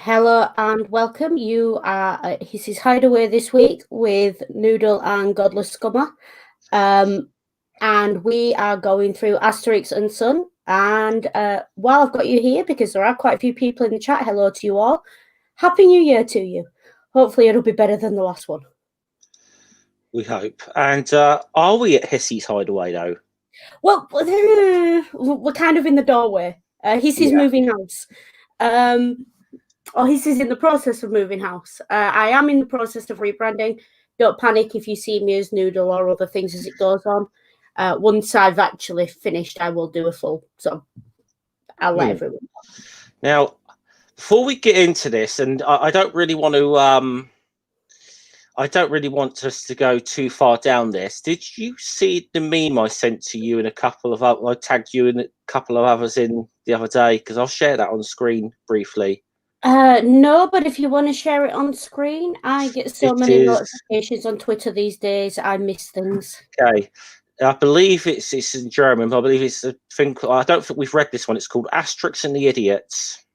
Hello and welcome. You are this is Hideaway this week with Noodle and Scummer. And we are going through Asterix and Son. And while I've got you here, because there are quite a few people in the chat, hello to you all. Happy New Year to you. Hopefully it'll be better than the last one. We hope. And are we at Hissy's Hideaway though? Well, we're kind of in the doorway. Hissy's moving house. Hissy's in the process of moving house. I am in the process of rebranding. Don't panic if you see me as Noodle or other things as it goes on. Once I've actually finished, I will do a full. So I'll let everyone know. Now, before we get into this, and I don't really want to. I don't really want us to go too far down this. Did you see the meme I sent to you and a couple of I tagged you and a couple of others in the other day? Because I'll share that on screen briefly. No, but if you want to share it on screen, I get so many notifications on Twitter these days. I miss things. Okay. I believe it's in German, but I believe it's a thing. I don't think we've read this one. It's called Asterix and the Idiots.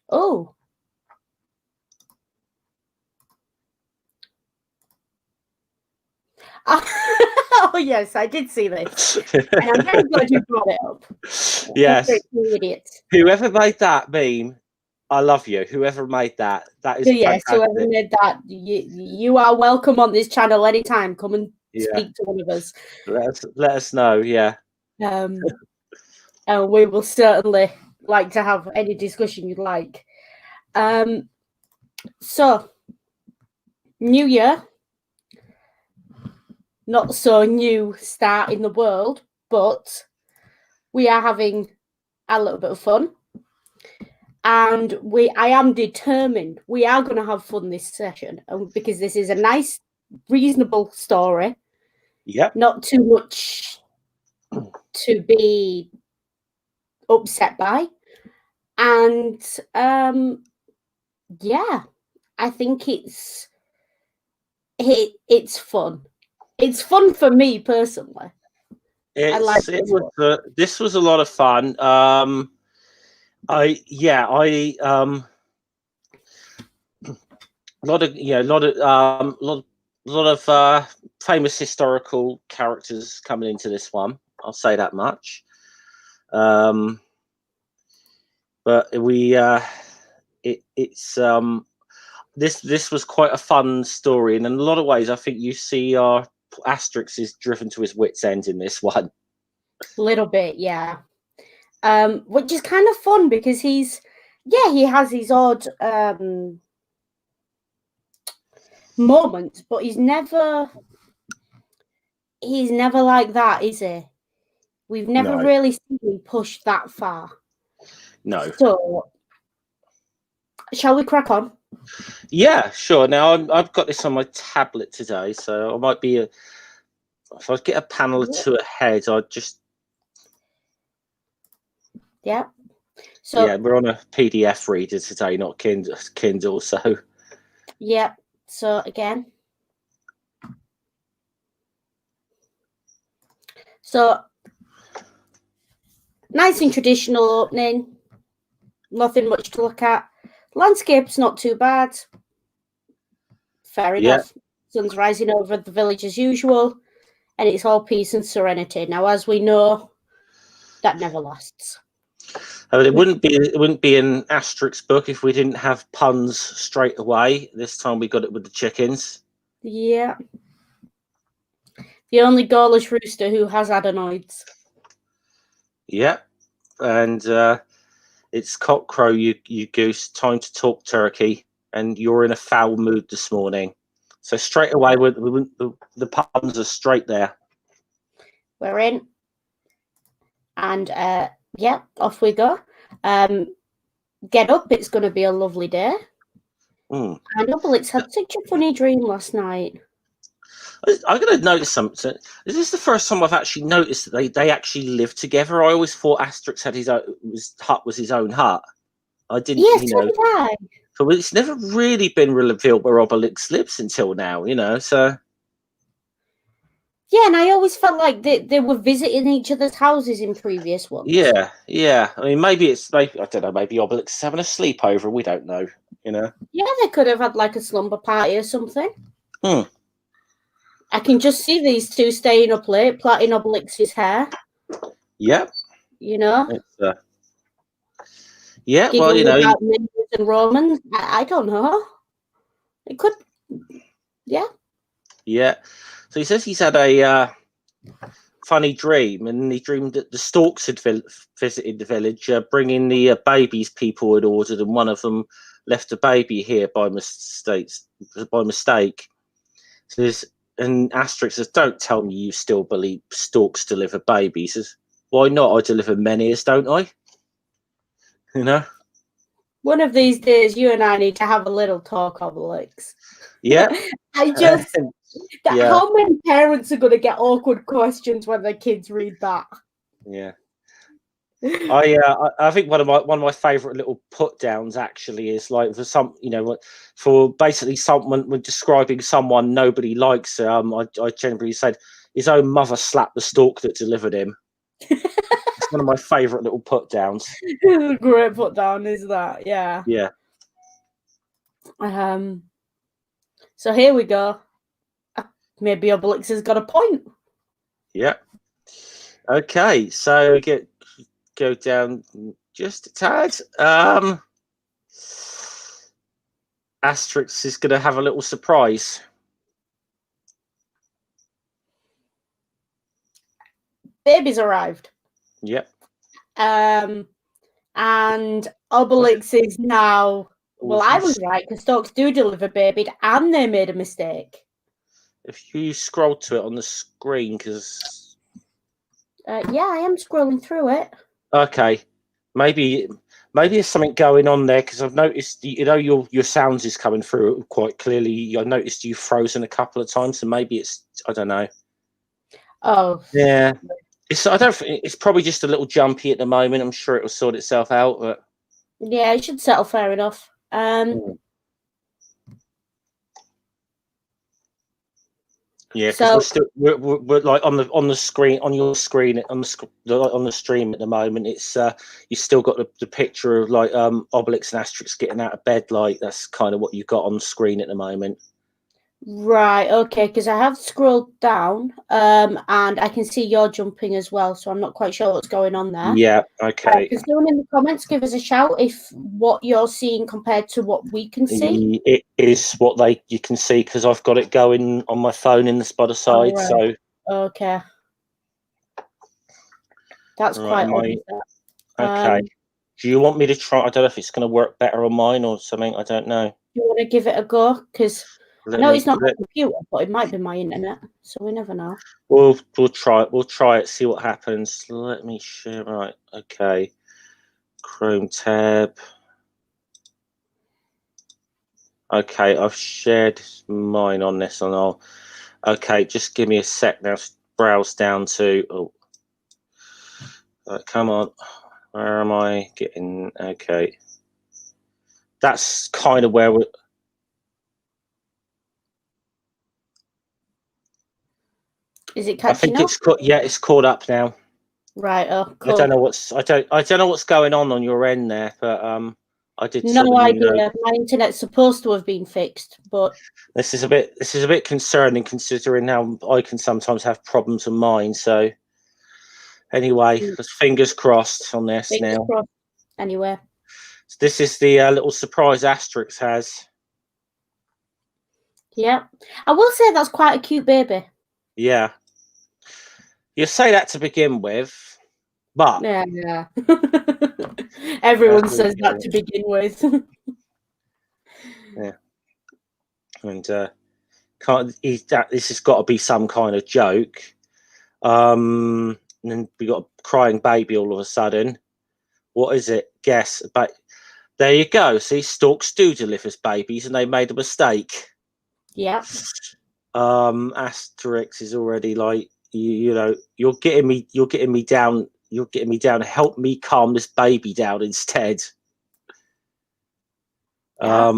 Oh. Oh yes, I did see this, and I'm very glad you brought it up. Yes, idiots. Whoever made that meme, I love you. Whoever made that is yes. Whoever made that, you are welcome on this channel anytime. Come and speak to one of us. Let us know. Yeah. And we will certainly like to have any discussion you'd like. So, New Year. Not so new start in the world, but we are having a little bit of fun. And I am determined we are going to have fun this session because this is a nice, reasonable story. Yep. Not too much to be upset by. And yeah, I think it's fun. It's fun for me personally. This was a lot of fun. A lot of famous historical characters coming into this one. I'll say that much. But this was quite a fun story, and in a lot of ways, I think you see our Asterix is driven to his wits' end in this one. A little bit, yeah. Which is kind of fun because he has his odd moments, but he's never like that, is he? We've never really seen him push that far. No. So, shall we crack on? Yeah, sure. Now I've got this on my tablet today, so I might be if I get a panel or two ahead, I'd just. Yeah. So yeah, we're on a PDF reader today, not Kindle. So. Yeah. So again. So nice and traditional opening. Nothing much to look at. Landscape's not too bad. Fair enough. Sun's rising over the village as usual, and it's all peace and serenity. Now, as we know, that never lasts. It wouldn't be an Asterix book if we didn't have puns straight away. This time we got it with the chickens. Yeah. The only goalless rooster who has adenoids. Yeah. And it's cockcrow, you goose, time to talk turkey, and you're in a foul mood this morning. So straight away, the puns are straight there. We're in. And yeah, off we go. Get up, it's going to be a lovely day. I know, Alex had such a funny dream last night. I'm going to notice something. Is this the first time I've actually noticed that they actually live together? I always thought Asterix had his hut was his own hut. I didn't. Yes, so did I. But it's never really been revealed where Obelix lives until now. So. Yeah, and I always felt like they were visiting each other's houses in previous ones. Yeah, yeah. I mean, maybe I don't know. Maybe Obelix is having a sleepover. We don't know. Yeah, they could have had like a slumber party or something. Hmm. I can just see these two staying up late, plaiting Obelix's hair. Yeah. It's, yeah. Well, giggling about ninjas and Romans. I don't know. It could. Yeah. Yeah. So he says he's had a funny dream, and he dreamed that the storks had visited the village, bringing the babies people had ordered, and one of them left a baby here by mistake. And Asterix says, "Don't tell me you still believe storks deliver babies." He says, "Why not? I deliver menhirs, don't I?" One of these days, you and I need to have a little talk, Obelix. Yeah. I just. Yeah. How many parents are going to get awkward questions when their kids read that? Yeah. I think one of my favorite little put downs actually is like for basically someone when describing someone nobody likes. I generally said his own mother slapped the stork that delivered him. It's one of my favorite little put downs. It's a great put down, is that? Yeah. Yeah. So here we go. Maybe Obelix has got a point. Yeah. Okay, so go down just a tad. Asterix is going to have a little surprise. Baby's arrived. Yep. And Obelix is now. Well, I was right because storks do deliver babies, and they made a mistake. If you scroll to it on the screen, because yeah, I am scrolling through it. Okay, maybe there's something going on there because I've noticed your sounds is coming through quite clearly. I noticed you've frozen a couple of times, so maybe it's I don't know. Oh yeah, it's probably just a little jumpy at the moment. I'm sure it will sort itself out, but yeah, it should settle fair enough. Yeah, because we're like on the screen on your screen on the stream at the moment. It's you still got the picture of like Obelix and Asterix getting out of bed. Like that's kind of what you got on screen at the moment. Right, okay, because I have scrolled down, and I can see you're jumping as well, so I'm not quite sure what's going on there. Yeah, okay. Can someone in the comments give us a shout if what you're seeing compared to what we can see? It is what you can see because I've got it going on my phone in the spotter side. Right. So okay, that's quite odd. that? Okay. Do you want me to try? I don't know if it's going to work better on mine or something. I don't know. Do you want to give it a go? Because I know it's not my computer, but it might be my internet, so we never know. We'll try it. We'll try it. See what happens. Let me share. Right. Okay. Chrome tab. Okay, I've shared mine on this, and I'll. Okay, just give me a sec now. Browse down to. Oh, come on. Where am I getting? Okay. That's kind of where we. Is it catching I up? think it's caught up now. Right. Oh, cool. I don't know what's going on your end there, but I did. No idea. My internet's supposed to have been fixed, but this is a bit concerning considering how I can sometimes have problems with mine. So anyway, fingers crossed on this fingers now. crossed. Anyway, so this is the little surprise Asterix has. Yeah, I will say that's quite a cute baby. Yeah, you say that to begin with, but yeah. Everyone says that to begin with. Yeah, and this has got to be some kind of joke. And then we got a crying baby all of a sudden. What is it? Guess. But there you go. See, storks do deliver babies, and they made a mistake. Yeah. Asterix is already like, you're getting me down. You're getting me down. Help me calm this baby down instead. Yeah.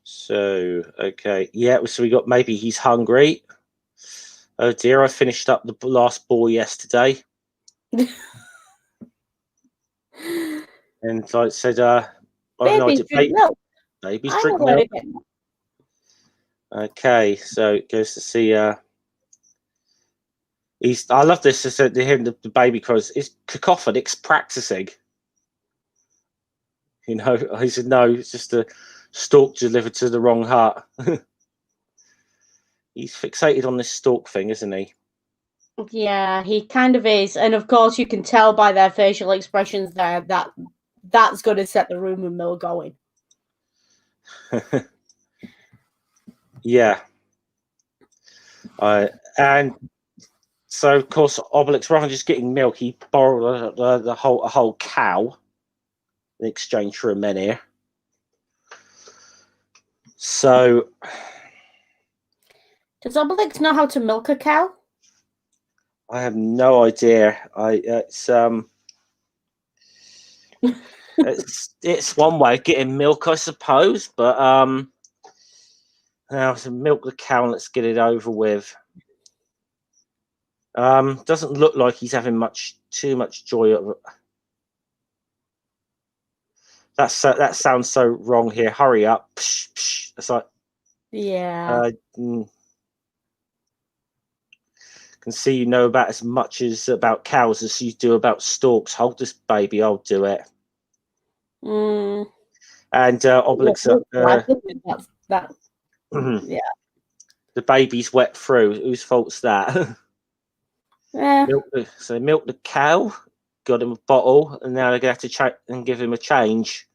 So okay, yeah. So we got maybe he's hungry. Oh dear, I finished up the last ball yesterday. And I said, Babies drink milk. Babies I drink know where milk. to get that. Okay, so it goes to see. I love this. I said to him, the baby cries. It's cacophonics practicing. You know, he said, no, it's just a stalk delivered to the wrong heart. He's fixated on this stalk thing, isn't he? Yeah, he kind of is. And of course, you can tell by their facial expressions there that that's going to set the rumour mill going. Yeah. And so, of course, Obelix, rather than just getting milk, he borrowed a whole cow in exchange for a menhir. So, does Obelix know how to milk a cow? I have no idea. It's one way of getting milk, I suppose. But now to milk the cow, and let's get it over with. Doesn't look like he's having too much joy of it. That sounds so wrong here. Hurry up! Psh, psh. It's like, yeah. Can see you know about as much about cows as you do about storks. Hold this baby, I'll do it. Mm. And Obelix, that. Yeah. The baby's wet through. Whose fault's that? Yeah. Milk the cow, got him a bottle, and now they're gonna have to and give him a change.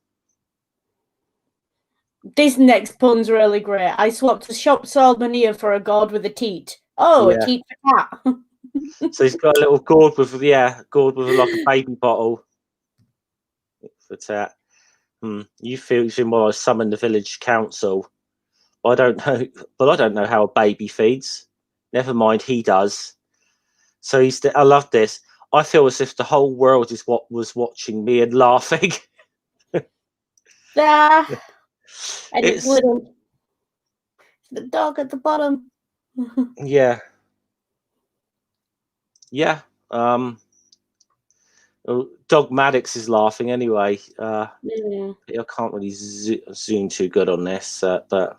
This next pun's really great. I swapped a shop sold manure for a gourd with a teat. Oh, yeah. A teat for cat. So he's got a little gourd with like a baby bottle. For that. You feel while I summon the village council. I don't know, but I don't know how a baby feeds. Never mind, he does. So I love this. I feel as if the whole world is what was watching me and laughing. And it's little. The dog at the bottom. Yeah. Dog Maddox is laughing anyway. I can't really zoom too good on this, but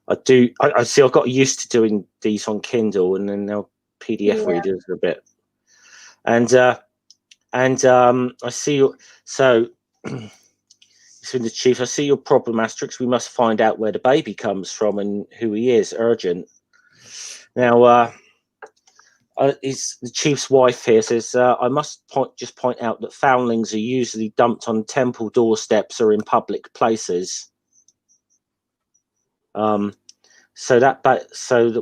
I do. I see. I've got used to doing these on Kindle, and then now PDF readers a bit. And I see you. So, it's the chief. I see your problem, Asterix. We must find out where the baby comes from and who he is. Urgent. Now, the chief's wife here says, I must point out that foundlings are usually dumped on temple doorsteps or in public places. So that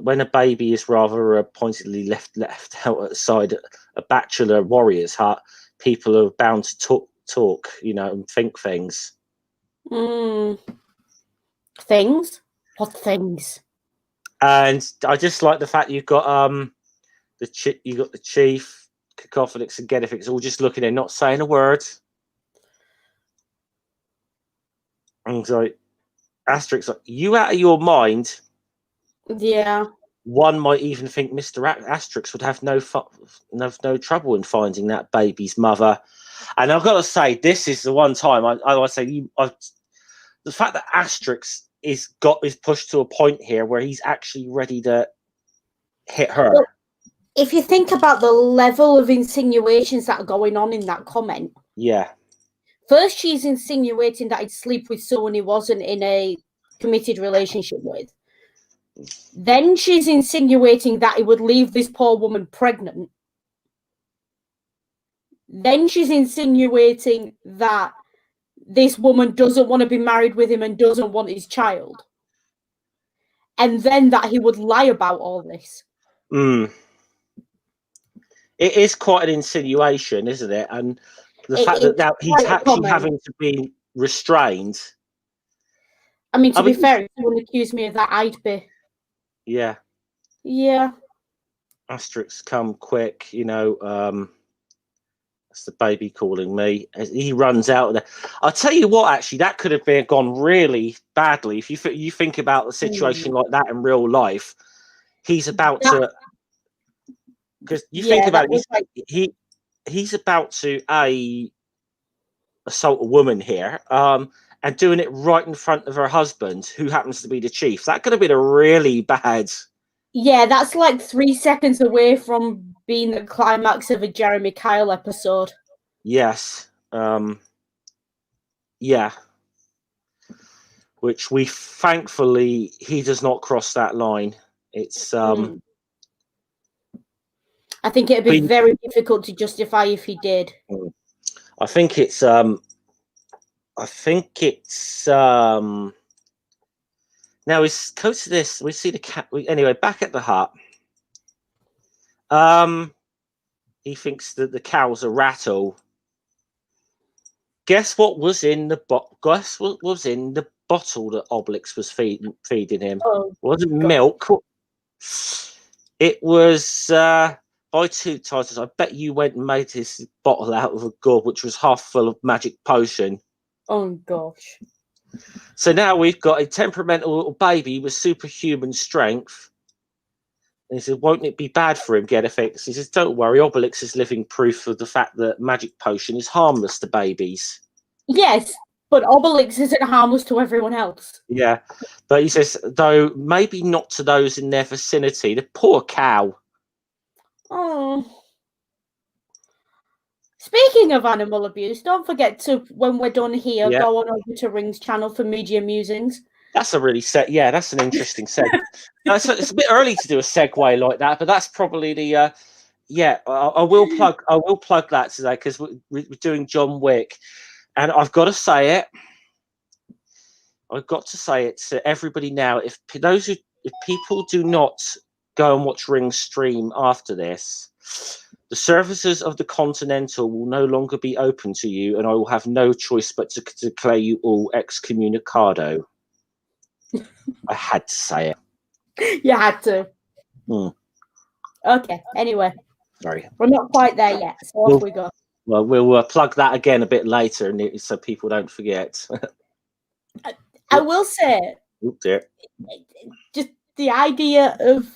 when a baby is rather pointedly left outside a bachelor warrior's hut, people are bound to talk, and think things. Things? What things? And I just like the fact you've got the chief, Cacophonix, and Gedifix all just looking in, not saying a word. And like, Asterix, like, you out of your mind? Yeah. One might even think Mr. Asterix would have no trouble in finding that baby's mother. And I've got to say, this is the one time I would say the fact that Asterix is pushed to a point here where he's actually ready to hit her. Well, if you think about the level of insinuations that are going on in that comment. Yeah. First, she's insinuating that he'd sleep with someone he wasn't in a committed relationship with. Then she's insinuating that he would leave this poor woman pregnant. Then she's insinuating that this woman doesn't want to be married with him and doesn't want his child. And then that he would lie about all this. It is quite an insinuation, isn't it? And the fact that now he's actually having to be restrained. I mean, to be fair, if someone accused me of that, I'd be. Yeah. Yeah. Asterix, come quick, that's the baby calling me. As he runs out of there. I'll tell you what, actually, that could have gone really badly. If you think about a situation like that in real life, he's about to, because you think about it, he's about to assault a woman here, and doing it right in front of her husband, who happens to be the chief. That could have been a really bad. Yeah, that's like 3 seconds away from being the climax of a Jeremy Kyle episode. Yes. Yeah. Which we thankfully he does not cross that line. It's I think it'd be very difficult to justify if he did. I think it's now it's close to this. We see the cat. Anyway, back at the hut. He thinks that the cow's a rattle. Guess what was in the Guess what was in the bottle that Obelix was feeding him? Oh, it wasn't milk. It was by two titles. I bet you went and made this bottle out of a gourd, which was half full of magic potion. Oh gosh. So now we've got a temperamental little baby with superhuman strength. And he said, won't it be bad for him get effects? He says, don't worry, Obelix is living proof of the fact that magic potion is harmless to babies. Yes, but Obelix isn't harmless to everyone else. Yeah, but he says, though, maybe not to those in their vicinity. The poor cow. Oh. Speaking of animal abuse, don't forget to, when we're done here, go on over to Ring's channel for Media Musings. That's a really that's an interesting segue. It's a bit early to do a segue like that, but that's probably the I will plug that today because we're doing John Wick, and I've got to say it. I've got to say it to everybody now. If people do not go and watch Ring's stream after this, the services of the Continental will no longer be open to you, and I will have no choice but to declare you all excommunicado. I had to say it. You had to. Okay, anyway. Sorry. We're not quite there yet, so off we go. Well, we'll plug that again a bit later so people don't forget. I will say, dear. Just the idea of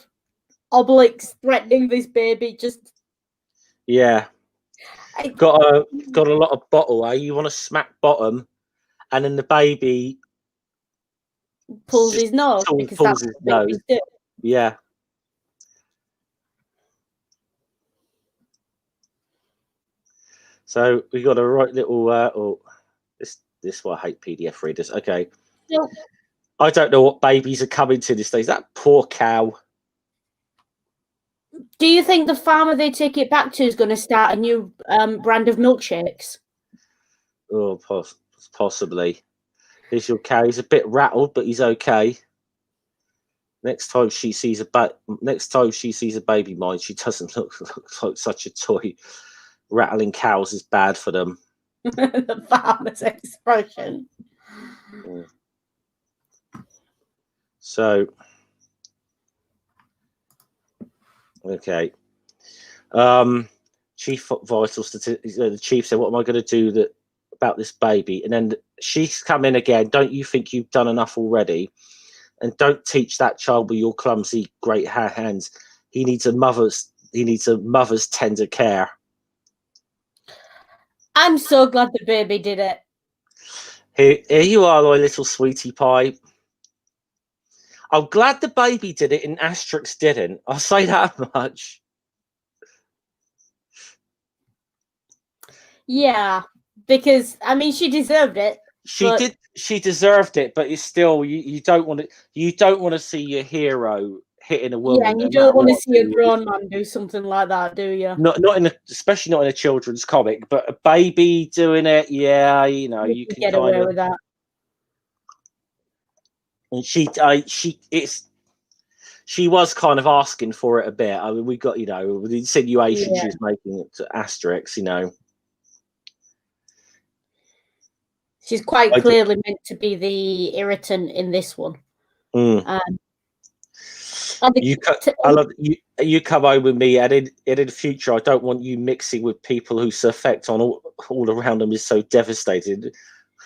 Obelix threatening this baby, just... Yeah. Got a lot of bottle, eh? You want to smack bottom, and then the baby... pulls his nose because that's what babies do. Yeah. So we got a right little this why I hate PDF readers. Okay. So, I don't know what babies are coming to these days. That poor cow. Do you think the farmer they take it back to is going to start a new brand of milkshakes? Oh, possibly. Here's your cow. He's a bit rattled, but he's okay. Next time she sees a baby mine, she doesn't look like such a toy. Rattling cows is bad for them. The farmer's expression. So, okay. Chief Vital Statistics. The chief said, "What am I going to do about this baby?" And then she's come in again. Don't you think you've done enough already? And don't teach that child with your clumsy, great hands. He needs a mother's tender care. I'm so glad the baby did it. Here you are, my little sweetie pie. I'm glad the baby did it and Asterix didn't. I'll say that much. Yeah, because I mean, she deserved it. She deserved it, but it's still you don't want to see your hero hitting a woman. Yeah, and you don't want to see a grown man do something like that, do you? Especially not in a children's comic. But a baby doing it, yeah, you can get away with that. And she was kind of asking for it a bit. I mean, we got with the insinuation she was making it to Asterix, She's quite clearly meant to be the irritant in this one. You come over with me, and in the future, I don't want you mixing with people whose effect on all around them is so devastating.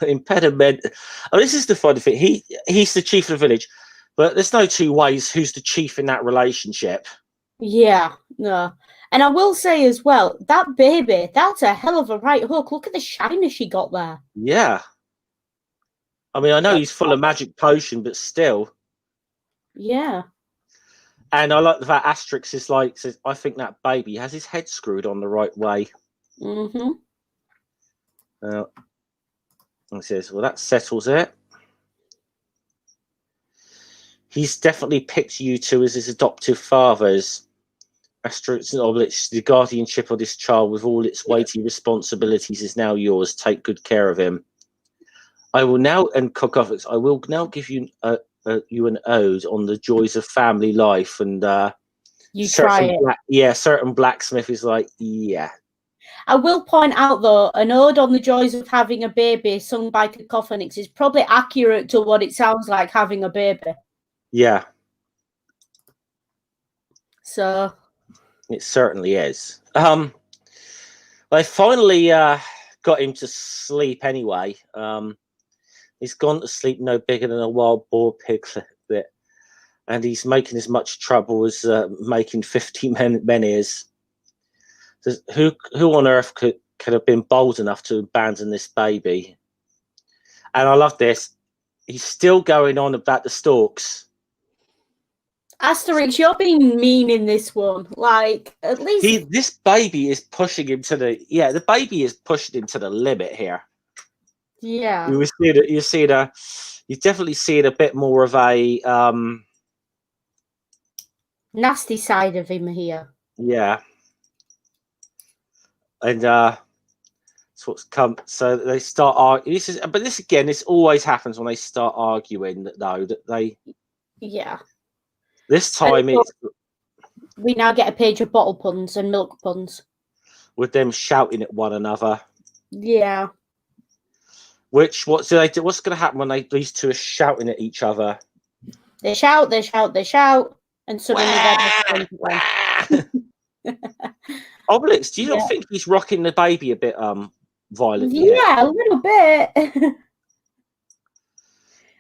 Impediment. Oh, this is the funny thing. He's the chief of the village, But there's no two ways who's the chief in that relationship. Yeah, no. And I will say as well, that baby, that's a hell of a right hook. Look at the shiner she got there. Yeah. I mean, I know he's full of magic potion, but still. Yeah. And I like the fact Asterix is like, says, I think that baby has his head screwed on the right way. Mm-hmm. And says, well, that settles it. He's definitely picked you two as his adoptive fathers. Asterix and Obelix, the guardianship of this child with all its weighty responsibilities is now yours. Take good care of him. I will now, and Cocofix, I will now give you you an ode on the joys of family life. And you try it. Certain blacksmith is like, yeah. I will point out, though, an ode on the joys of having a baby sung by Cacophonix is probably accurate to what it sounds like having a baby. Yeah. So... It certainly is. I finally got him to sleep anyway. He's gone to sleep no bigger than a wild boar piglet, and he's making as much trouble as making 50 menhirs. Who on earth could have been bold enough to abandon this baby? And I love this. He's still going on about the storks. Asterix, you're being mean in this one. Like, at least this baby is pushing him to the baby is pushing him to the limit here. Yeah. You definitely see it a bit more of a nasty side of him here. Yeah. And that's what's come. So they start arguing. This always happens when they start arguing. Yeah. This time we now get a page of bottle puns and milk puns with them shouting at one another. Yeah. What's going to happen when these two are shouting at each other? They shout, and suddenly they're Obelix, do you not think he's rocking the baby a bit violently? Yeah, a little bit.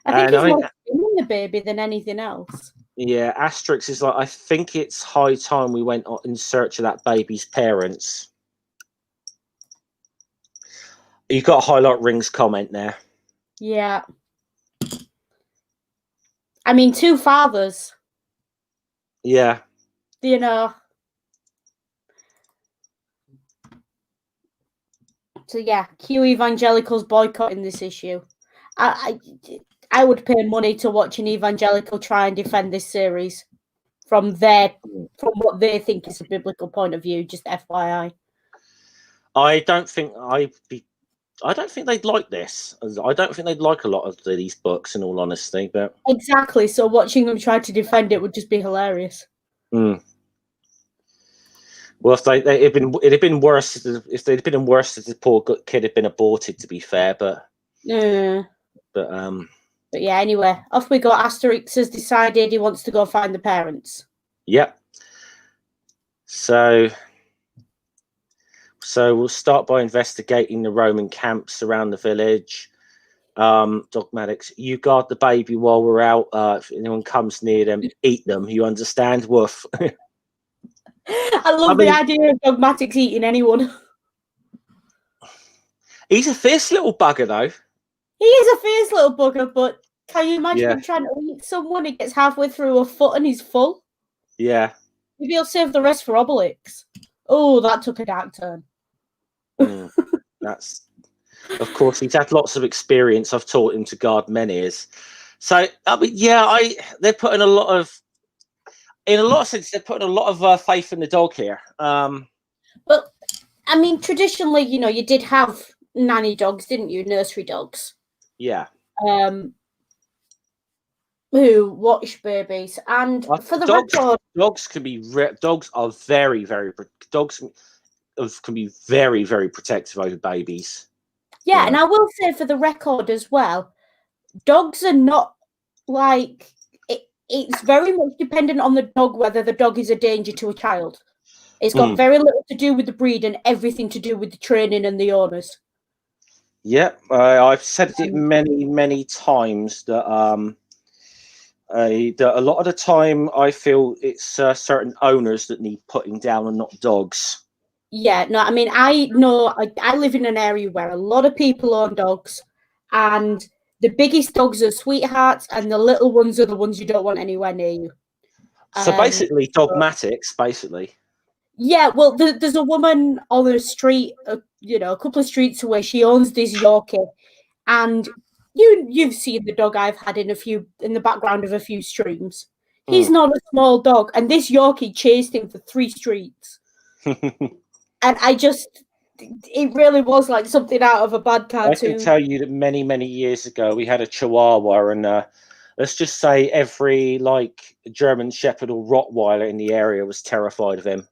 I think he's more in the baby than anything else. Yeah, Asterix is like, I think it's high time we went in search of that baby's parents. You got a highlight rings comment there. Yeah. I mean, two fathers. Yeah. You know. So yeah, Q evangelicals boycotting this issue. I would pay money to watch an evangelical try and defend this series from what they think is a biblical point of view. Just FYI. I don't think they'd like this. I don't think they'd like a lot of these books, in all honesty. But exactly. So watching them try to defend it would just be hilarious. Mm. Well, if it'd have been worse if they'd been worse if the poor kid had been aborted. To be fair, but yeah. But yeah, anyway, off we go. Asterix has decided he wants to go find the parents. Yep. So we'll start by investigating the Roman camps around the village. Dogmatics, you guard the baby while we're out. If anyone comes near them, eat them. You understand? Woof. I love the idea of Dogmatics eating anyone. He's a fierce little bugger, though. He is a fierce little bugger, but can you imagine him trying to eat someone? He gets halfway through a foot and he's full. Yeah. Maybe he'll save the rest for Obelix. Oh, that took a dark turn. That's, of course, he's had lots of experience. I've taught him to guard menhirs. So, I mean, they're putting a lot of, in a lot of sense, they're putting a lot of faith in the dog here. But, I mean, traditionally, you did have nanny dogs, didn't you? Nursery dogs. Yeah. Who watch babies, and for the record, dogs are very, very can be very, very protective over babies. Yeah, and I will say for the record as well, dogs are not like it's very much dependent on the dog whether the dog is a danger to a child. It's got very little to do with the breed and everything to do with the training and the owners. Yeah, I've said it many, many times that A lot of the time, I feel it's certain owners that need putting down and not dogs. Yeah, no, I mean, I know I live in an area where a lot of people own dogs, and the biggest dogs are sweethearts, and the little ones are the ones you don't want anywhere near you. So basically, dogmatics, basically. Yeah, well, there's a woman on the street, a couple of streets away. She owns this Yorkie, and you've seen the dog I've had in the background of a few streams. He's not a small dog, and this Yorkie chased him for 3 streets. And it really was like something out of a bad cartoon. I can tell you that many, many years ago, we had a Chihuahua, and let's just say every German Shepherd or Rottweiler in the area was terrified of him.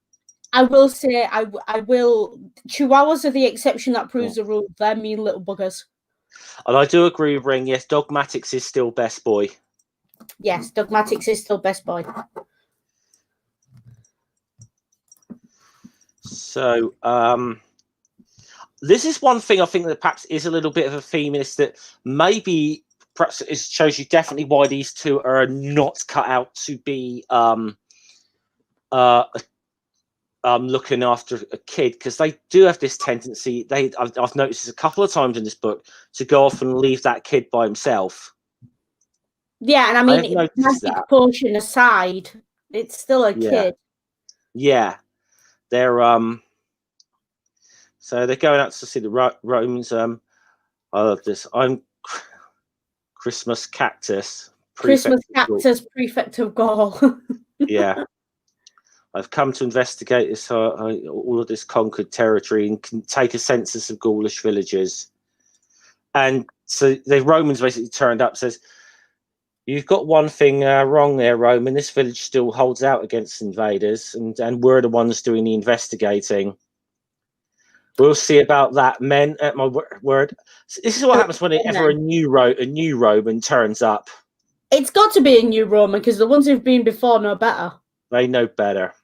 I will say, I will. Chihuahuas are the exception that proves the rule. They're mean little buggers. And I do agree with Ring. Yes, Dogmatics is still best boy. Yes, Dogmatics is still best boy. So, this is one thing I think that perhaps is a little bit of a feminist, that maybe perhaps it shows you definitely why these two are not cut out to be looking after a kid, because they do have this tendency. I've noticed this a couple of times in this book, to go off and leave that kid by himself. Yeah, and I mean, magic potion aside, it's still a kid. Yeah, they're so they're going out to see the Romans. I love this. I'm Christmas Cactus. Christmas Cactus, Prefect of Gaul. Yeah. I've come to investigate this, all of this conquered territory, and can take a census of Gaulish villages. And so the Romans basically turned up, says, "You've got one thing wrong there, Roman. This village still holds out against invaders, and we're the ones doing the investigating. We'll see about that, men. At my word." This is what happens whenever a new Roman turns up. It's got to be a new Roman, because the ones who've been before know better. They know better.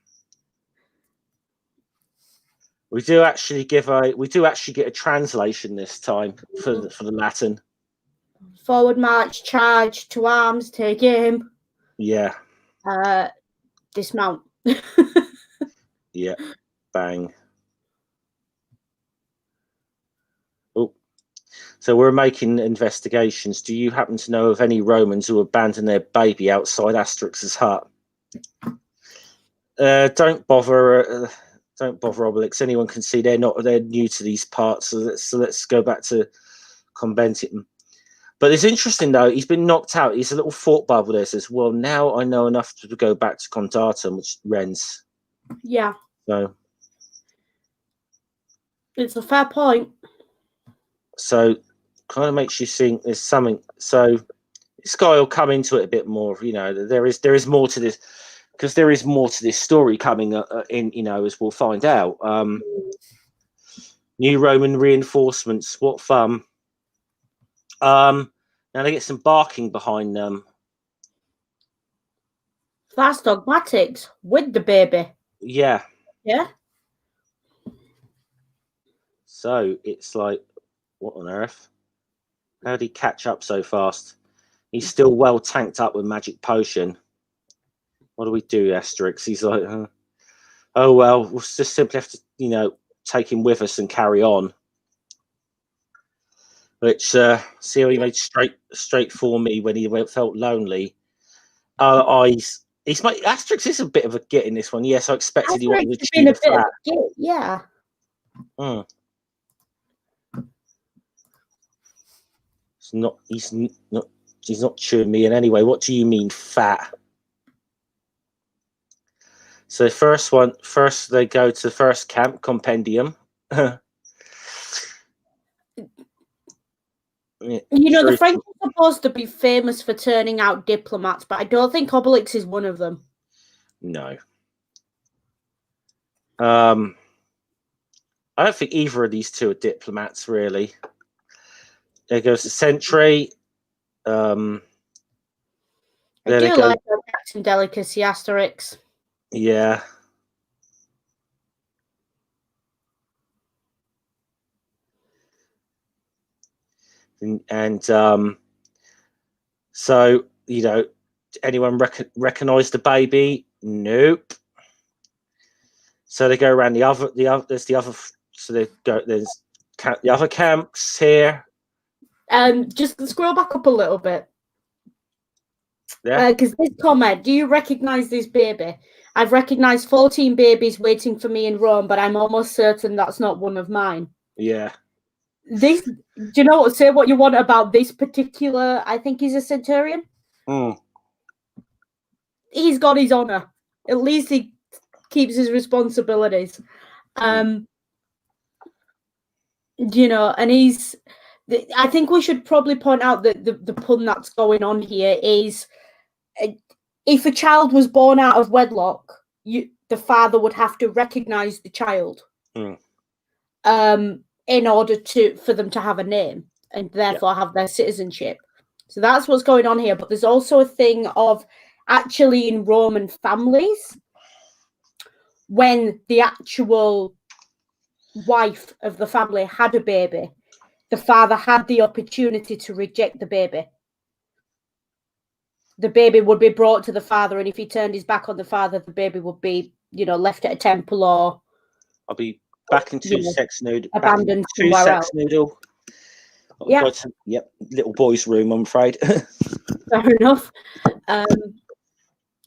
We do actually get a translation this time for the Latin. Forward march, charge, to arms, take aim. Yeah. Dismount. Yeah. Bang. Oh. So we're making investigations. Do you happen to know of any Romans who abandoned their baby outside Asterix's hut? Don't bother. Don't bother, Obelix. Anyone can see they're new to these parts. So let's go back to Conventum. But it's interesting though. He's been knocked out. He's a little thought bubble there. Says, "Well, now I know enough to go back to Condatum," which Ren's. Yeah. So it's a fair point. So kind of makes you think there's something. So this guy will come into it a bit more. There is more to this, because there is more to this story coming in. As we'll find out. New Roman reinforcements. What fun! Now they get some barking behind them. That's Dogmatics with the baby. Yeah. Yeah. So it's like, what on earth? How did he catch up so fast? He's still well tanked up with magic potion. What do we do, Asterix? He's like, oh well, we'll just simply have to, take him with us and carry on. Which see how he made straight for me when he felt lonely. Asterix is a bit of a git in this one. Yes, I expected he wanted to chew the fat. Yeah. He's not chewing me in any way. What do you mean, fat? So first they go to the first camp, Compendium. The French are supposed to be famous for turning out diplomats, but I don't think Obelix is one of them. No. I don't think either of these two are diplomats, really. There goes the sentry. I do like the Jackson delicacy, Asterix. Yeah. And so, anyone recognize the baby? Nope. So they go around the other. There's the other. So they go. There's the other camps here. Just scroll back up a little bit. Yeah. Because this comment, do you recognize this baby? I've recognized 14 babies waiting for me in Rome, but I'm almost certain that's not one of mine. Yeah. Do you know what? Say what you want about this particular. I think he's a centurion. He's got his honor. At least he keeps his responsibilities. And he's. I think we should probably point out that the pun that's going on here is, if a child was born out of wedlock, the father would have to recognize the child, in order for them to have a name and therefore have their citizenship. So that's what's going on here. But there's also a thing of, actually, in Roman families, when the actual wife of the family had a baby, the father had the opportunity to reject the baby. The baby would be brought to the father, and if he turned his back on the father, the baby would be, left at a temple, or I'll be back in 2 sex Noodle. Abandoned 2 somewhere sex else. Noodle. Yeah. Yep. Little boy's room, I'm afraid. Fair enough.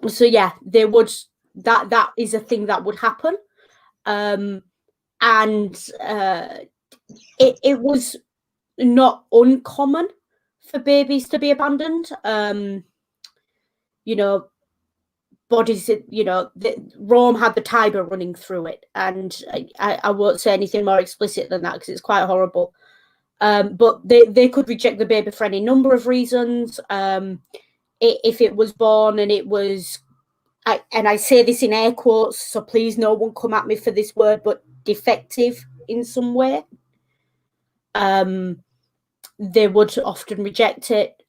So yeah, they would. That is a thing that would happen, and it was not uncommon for babies to be abandoned. Bodies, Rome had the Tiber running through it, and I won't say anything more explicit than that because it's quite horrible. But they could reject the baby for any number of reasons. If it was born and it was, and I say this in air quotes, so please no one come at me for this word, but defective in some way, they would often reject it.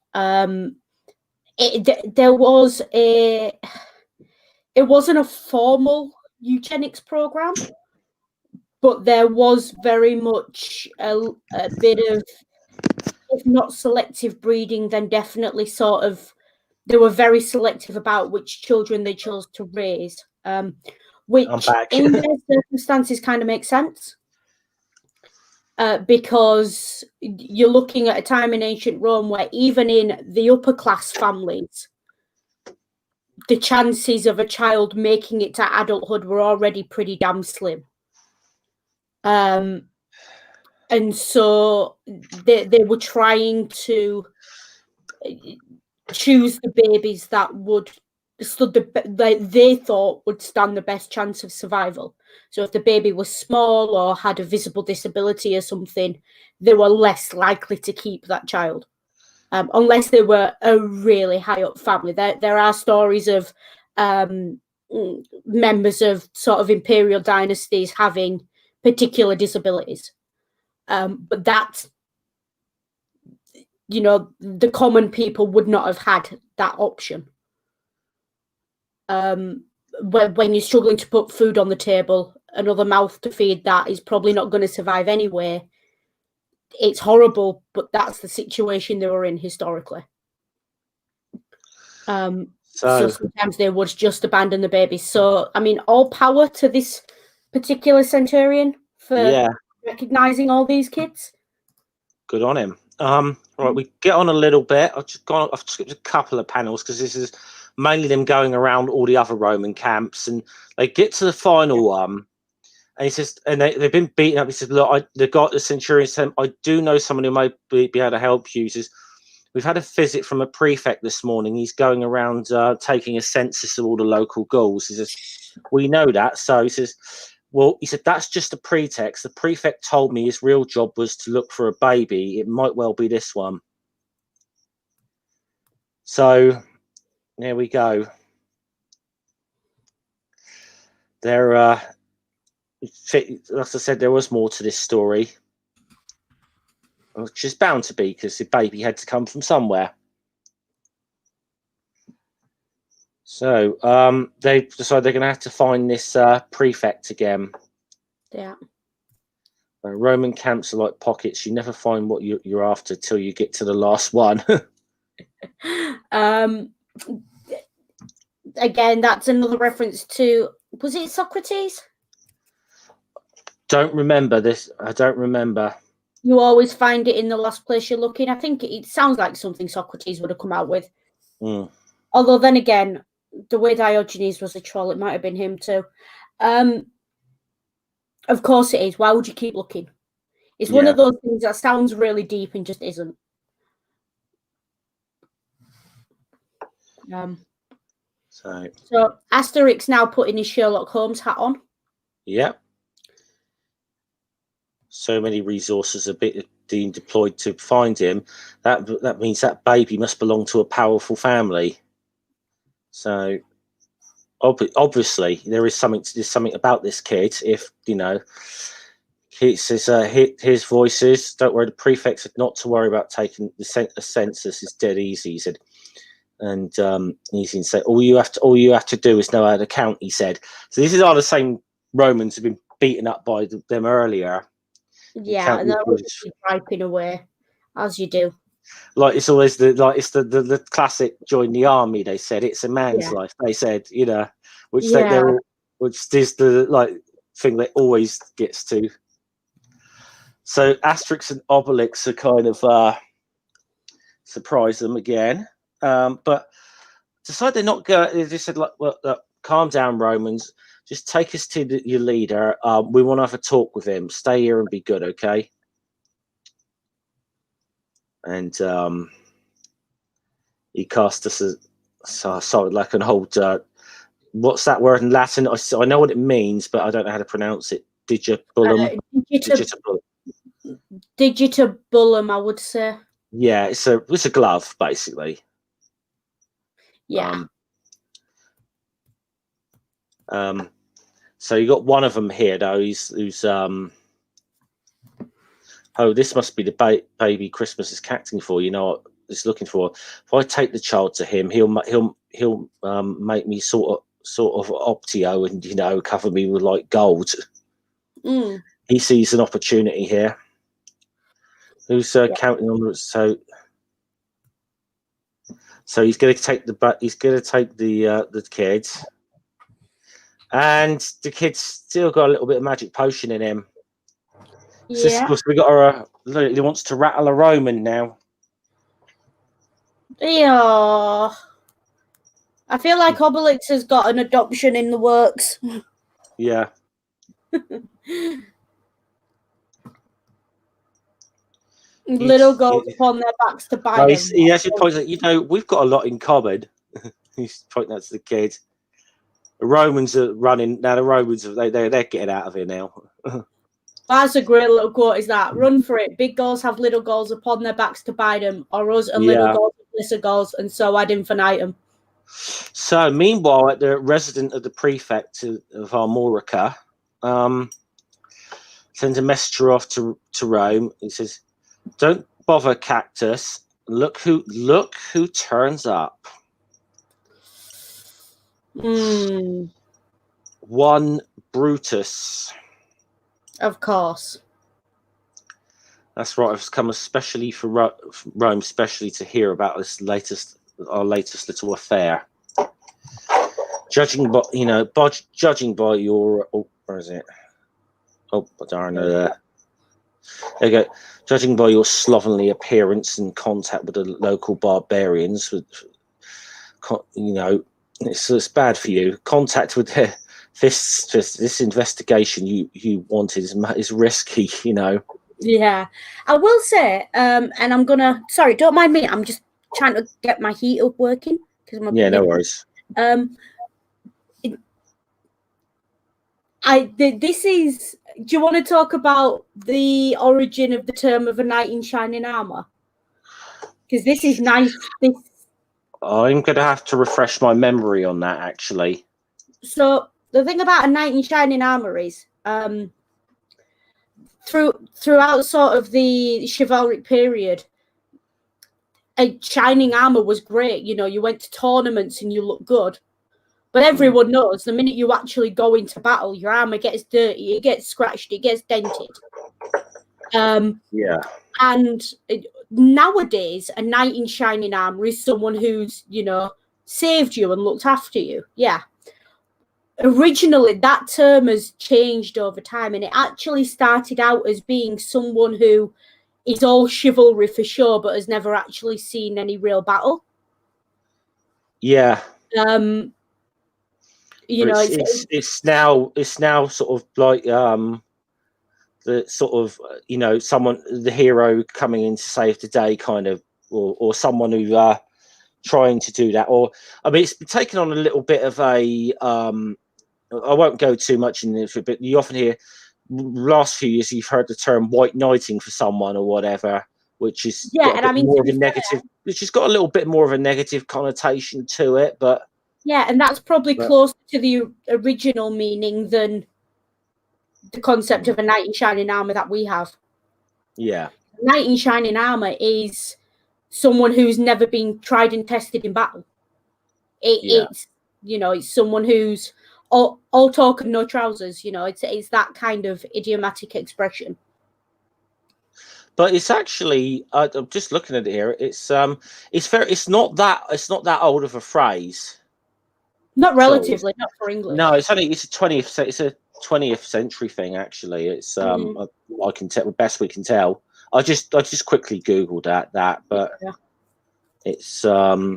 It wasn't a formal eugenics program, but there was very much a bit of, if not selective breeding, then definitely sort of, they were very selective about which children they chose to raise, which in their circumstances kind of makes sense. Because you're looking at a time in ancient Rome where even in the upper class families, the chances of a child making it to adulthood were already pretty damn slim. And so they were trying to choose the babies that they thought would stand the best chance of survival. So if the baby was small or had a visible disability or something, they were less likely to keep that child. Unless they were a really high up family. There are stories of members of sort of imperial dynasties having particular disabilities. But that, the common people would not have had that option. When you're struggling to put food on the table, another mouth to feed that is probably not going to survive anyway. It's horrible, but that's the situation they were in historically. So sometimes they would just abandon the baby. So, I mean, all power to this particular centurion for recognizing all these kids. Good on him. Right, we get on a little bit. I've skipped a couple of panels because this is mainly them going around all the other Roman camps, and they get to the final one. And he says, and they've been beaten up. He says, look, the centurion said, I do know someone who may be able to help you. He says, we've had a visit from a prefect this morning. He's going around taking a census of all the local Gauls. He says, we know that. So he says, well, he said, that's just a pretext. The prefect told me his real job was to look for a baby. It might well be this one. So there we go. There, like I said, there was more to this story, which is bound to be because the baby had to come from somewhere. So they decide they're going to have to find this prefect again. Yeah. Roman camps are like pockets. You never find what you're after till you get to the last one. again, that's another reference to, was it Socrates? Don't remember this. I don't remember. You always find it in the last place you're looking. I think it sounds like something Socrates would have come out with. Mm. Although then again, the way Diogenes was a troll, it might have been him too. Of course it is. Why would you keep looking? It's one of those things that sounds really deep and just isn't. So Asterix now putting his Sherlock Holmes hat on. Yep. So many resources are being deployed to find him. That means that baby must belong to a powerful family. So obviously there's something about this kid. If you know, he says his voices. Don't worry, the prefect said not to worry about taking the census. Is dead easy. He said. And he's said, all you have to do is know how to count. He said, so these are the same Romans who've been beaten up by them earlier. Yeah, and they're griping away, as you do. Like it's always the classic join the army. They said it's a man's life. They said, you know, which is the like thing that always gets to. So Asterix and Obelix are kind of surprise them again. But decide they're not going. They just said, "Well, calm down, Romans. Just take us to your leader. We want to have a talk with him. Stay here and be good, okay?" And he cast us like an old. What's that word in Latin? I know what it means, but I don't know how to pronounce it. Digitibulum. Digitibulum, I would say. Yeah, it's a glove, basically. Yeah. So you got one of them here though. Who's oh, this must be the baby Christmas is acting for. You know what he's looking for. If I take the child to him, he'll make me sort of optio and, you know, cover me with like gold. Mm. He sees an opportunity here. Who's counting on so he's going to take the kids, and the kid's still got a little bit of magic potion in him. Yeah, we got he wants to rattle a Roman now. Yeah, I feel like Obelix has got an adoption in the works. Yeah. Little girls upon their backs to buy them. He actually points out, you know, we've got a lot in common. He's pointing out to the kid. The Romans are running now. The Romans they're getting out of here now. That's a great little quote. Is that run for it? Big girls have little girls upon their backs to buy them, or us and little girls have lesser girls, and so ad infinitum. So meanwhile, at the resident of the prefect of Armorica, sends a messenger off to Rome. He says, "Don't bother, Cactus. Look who turns up." One Brutus. Of course. That's right. I've come especially for Rome, especially to hear about our latest little affair. Judging by your, where is it? Oh, darn it. There you go. Judging by your slovenly appearance and contact with the local barbarians, you know, it's bad for you. Contact with this investigation you wanted is risky, you know. Yeah, I will say, and I'm gonna. Sorry, don't mind me. I'm just trying to get my heat up working because I'm. No worries. This is. Do you want to talk about the origin of the term of a knight in shining armor? Because this is nice. I'm going to have to refresh my memory on that, actually. So the thing about a knight in shining armor is, throughout sort of the chivalric period, a shining armor was great. You know, you went to tournaments and you look good. But everyone knows the minute you actually go into battle, your armor gets dirty, it gets scratched, it gets dented. Yeah. And nowadays, a knight in shining armor is someone who's, you know, saved you and looked after you. Yeah. Originally, that term has changed over time, and it actually started out as being someone who is all chivalry for sure, but has never actually seen any real battle. Yeah. You know, it's now sort of like the sort of someone, the hero coming in to save the day, kind of, or someone who trying to do that. Or I mean, it's taken on a little bit of a I won't go too much in this, but you often hear last few years you've heard the term white knighting for someone or whatever, which is more of a negative, which has got a little bit more of a negative connotation to it. But yeah, and that's probably closer to the original meaning than the concept of a knight in shining armor that we have. Yeah, knight in shining armor is someone who's never been tried and tested in battle. It's it's someone who's all talk and no trousers. It's that kind of idiomatic expression. But it's actually, I'm just looking at it here. It's not that old of a phrase. Not relatively, not for English. No, it's a 20th century thing. Actually, it's I can tell, best we can tell. I just quickly googled that, but it's I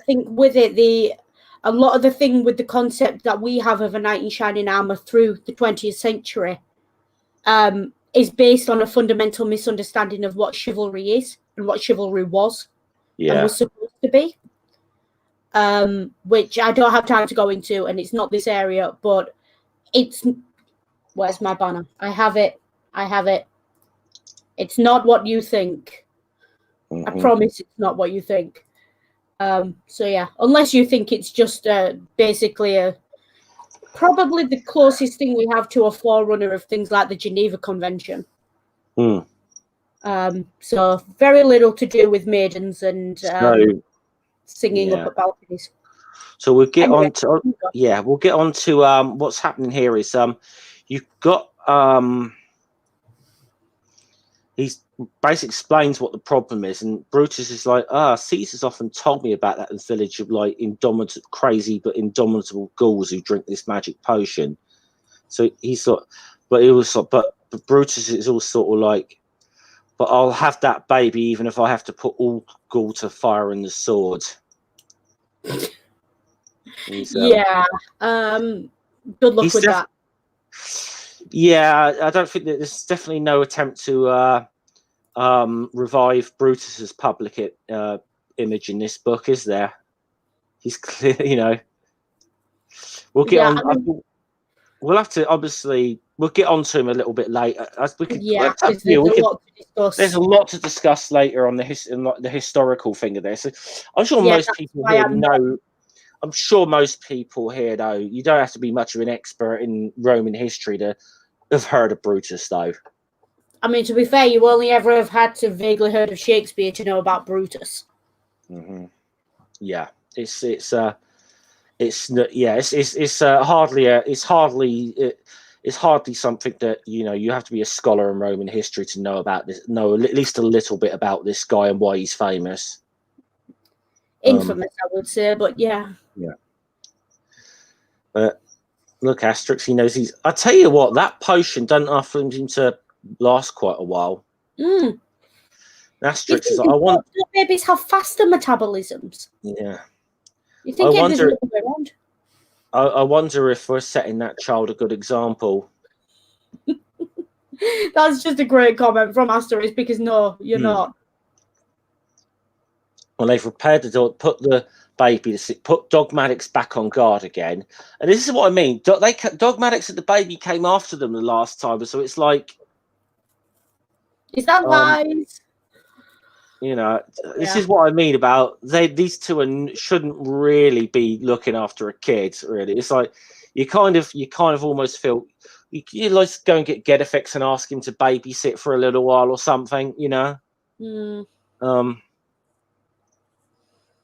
think with it, a lot of the thing with the concept that we have of a knight in shining armor through the 20th century is based on a fundamental misunderstanding of what chivalry is and what chivalry was and was supposed to be, which I don't have time to go into, and it's not this area, but it's... Where's my banner? I have it. It's not what you think. I promise it's not what you think. So yeah, unless you think it's just basically probably the closest thing we have to a forerunner of things like the Geneva Convention. So very little to do with maidens and singing up at balconies. So we'll get on to what's happening here is you've got he basically explains what the problem is, and Brutus is like, Caesar's often told me about that village of like crazy but indomitable ghouls who drink this magic potion. So he's sort, but Brutus is all sort of like, but I'll have that baby even if I have to put all Gaul to fire in the sword. Good luck with that. Yeah, I don't think that there's definitely no attempt to revive Brutus's public image in this book, is there? He's clear, we'll get on. We'll have to we'll get on to him a little bit later. There's a lot to discuss later on the historical thing of this. I'm sure most people here know. I'm sure most people here know. You don't have to be much of an expert in Roman history to have heard of Brutus, though. I mean, to be fair, you only ever have had to vaguely heard of Shakespeare to know about Brutus. Yeah, it's hardly something that you have to be a scholar in Roman history to know about this. Know at least a little bit about this guy and why he's famous. Infamous, I would say, but yeah. But look, Asterix, he knows he's. I tell you what, that potion doesn't offer him to last quite a while. Asterix is. I wonder. Babies have faster metabolisms. Yeah. You think there's another way around? I wonder if we're setting that child a good example. That's just a great comment from Asterix, because no, you're not. Well, they've repaired the door, put the baby to put Dogmatics back on guard again, and this is what I mean. Dogmatics and the baby came after them the last time, so it's like, is that lies? This is what I mean about these two shouldn't really be looking after a kid. Really, it's like you kind of almost feel you like go and get Gedifex and ask him to babysit for a little while or something.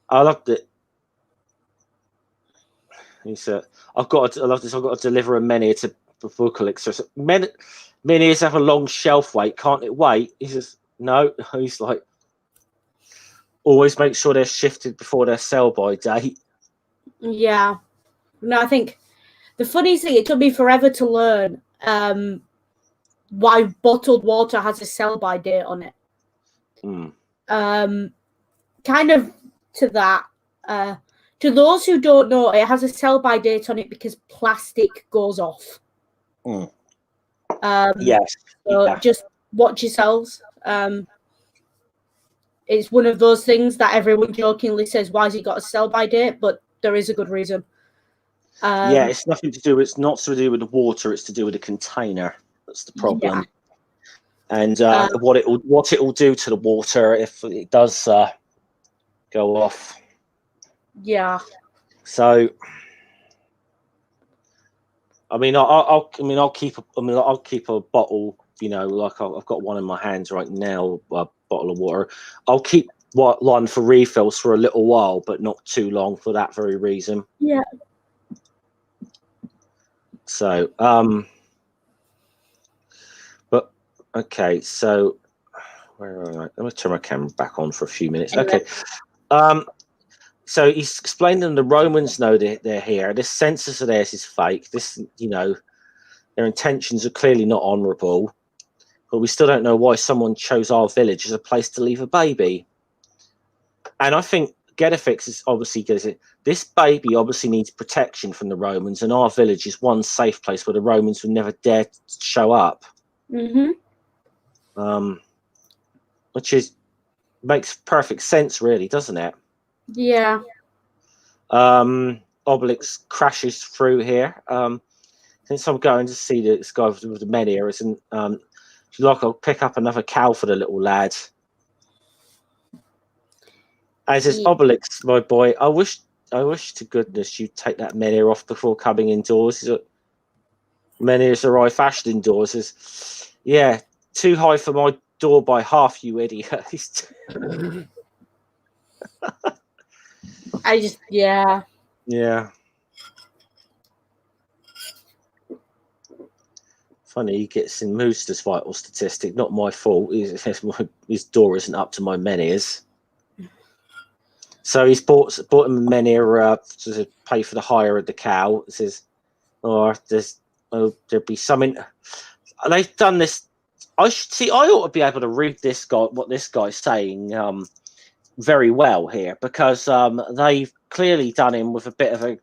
I loved it. He said, I love this. I've got to deliver a menhir to Bucolic. So menhirs have a long shelf wait. Can't it wait? He says, no. He's like, always make sure they're shifted before their sell-by date. Yeah. No, I think the funny thing, it took me forever to learn why bottled water has a sell-by date on it. Kind of to that. To those who don't know, it has a sell-by date on it because plastic goes off. Yes. So just watch yourselves. It's one of those things that everyone jokingly says, "Why has it got a sell-by date?" But there is a good reason. Yeah, it's nothing to do. It's not to do with the water. It's to do with the container. That's the problem. Yeah. And what it will do to the water if it does go off. Yeah. So, I mean, I'll keep a bottle. You know, like I've got one in my hands right now, a bottle of water. I'll keep one for refills for a little while, but not too long for that very reason. Yeah. So, but okay, so where am I? Let me turn my camera back on for a few minutes. Okay. So he's explained them the Romans know they're here. This census of theirs is fake. This, you know, their intentions are clearly not honourable. But we still don't know why someone chose our village as a place to leave a baby. And I think Getafix is obviously because this baby obviously needs protection from the Romans, and our village is one safe place where the Romans would never dare to show up. Which makes perfect sense, really, doesn't it? Yeah. Obelix crashes through here. Since I'm going to see this guy with the men here, and she's like, I'll pick up another cow for the little lad. And says, Obelix, my boy, I wish to goodness you'd take that menhir off before coming indoors. Menhirs are high fashion indoors. Says, yeah, too high for my door by half, you idiot. Yeah. Funny, he gets in Mooster's vital statistic. Not my fault. His door isn't up to my menhirs. So he's bought him a menhir to pay for the hire of the cow. It says, there'll be something. They've done this. I ought to be able to read what this guy's saying very well here, because they've clearly done him with a bit of a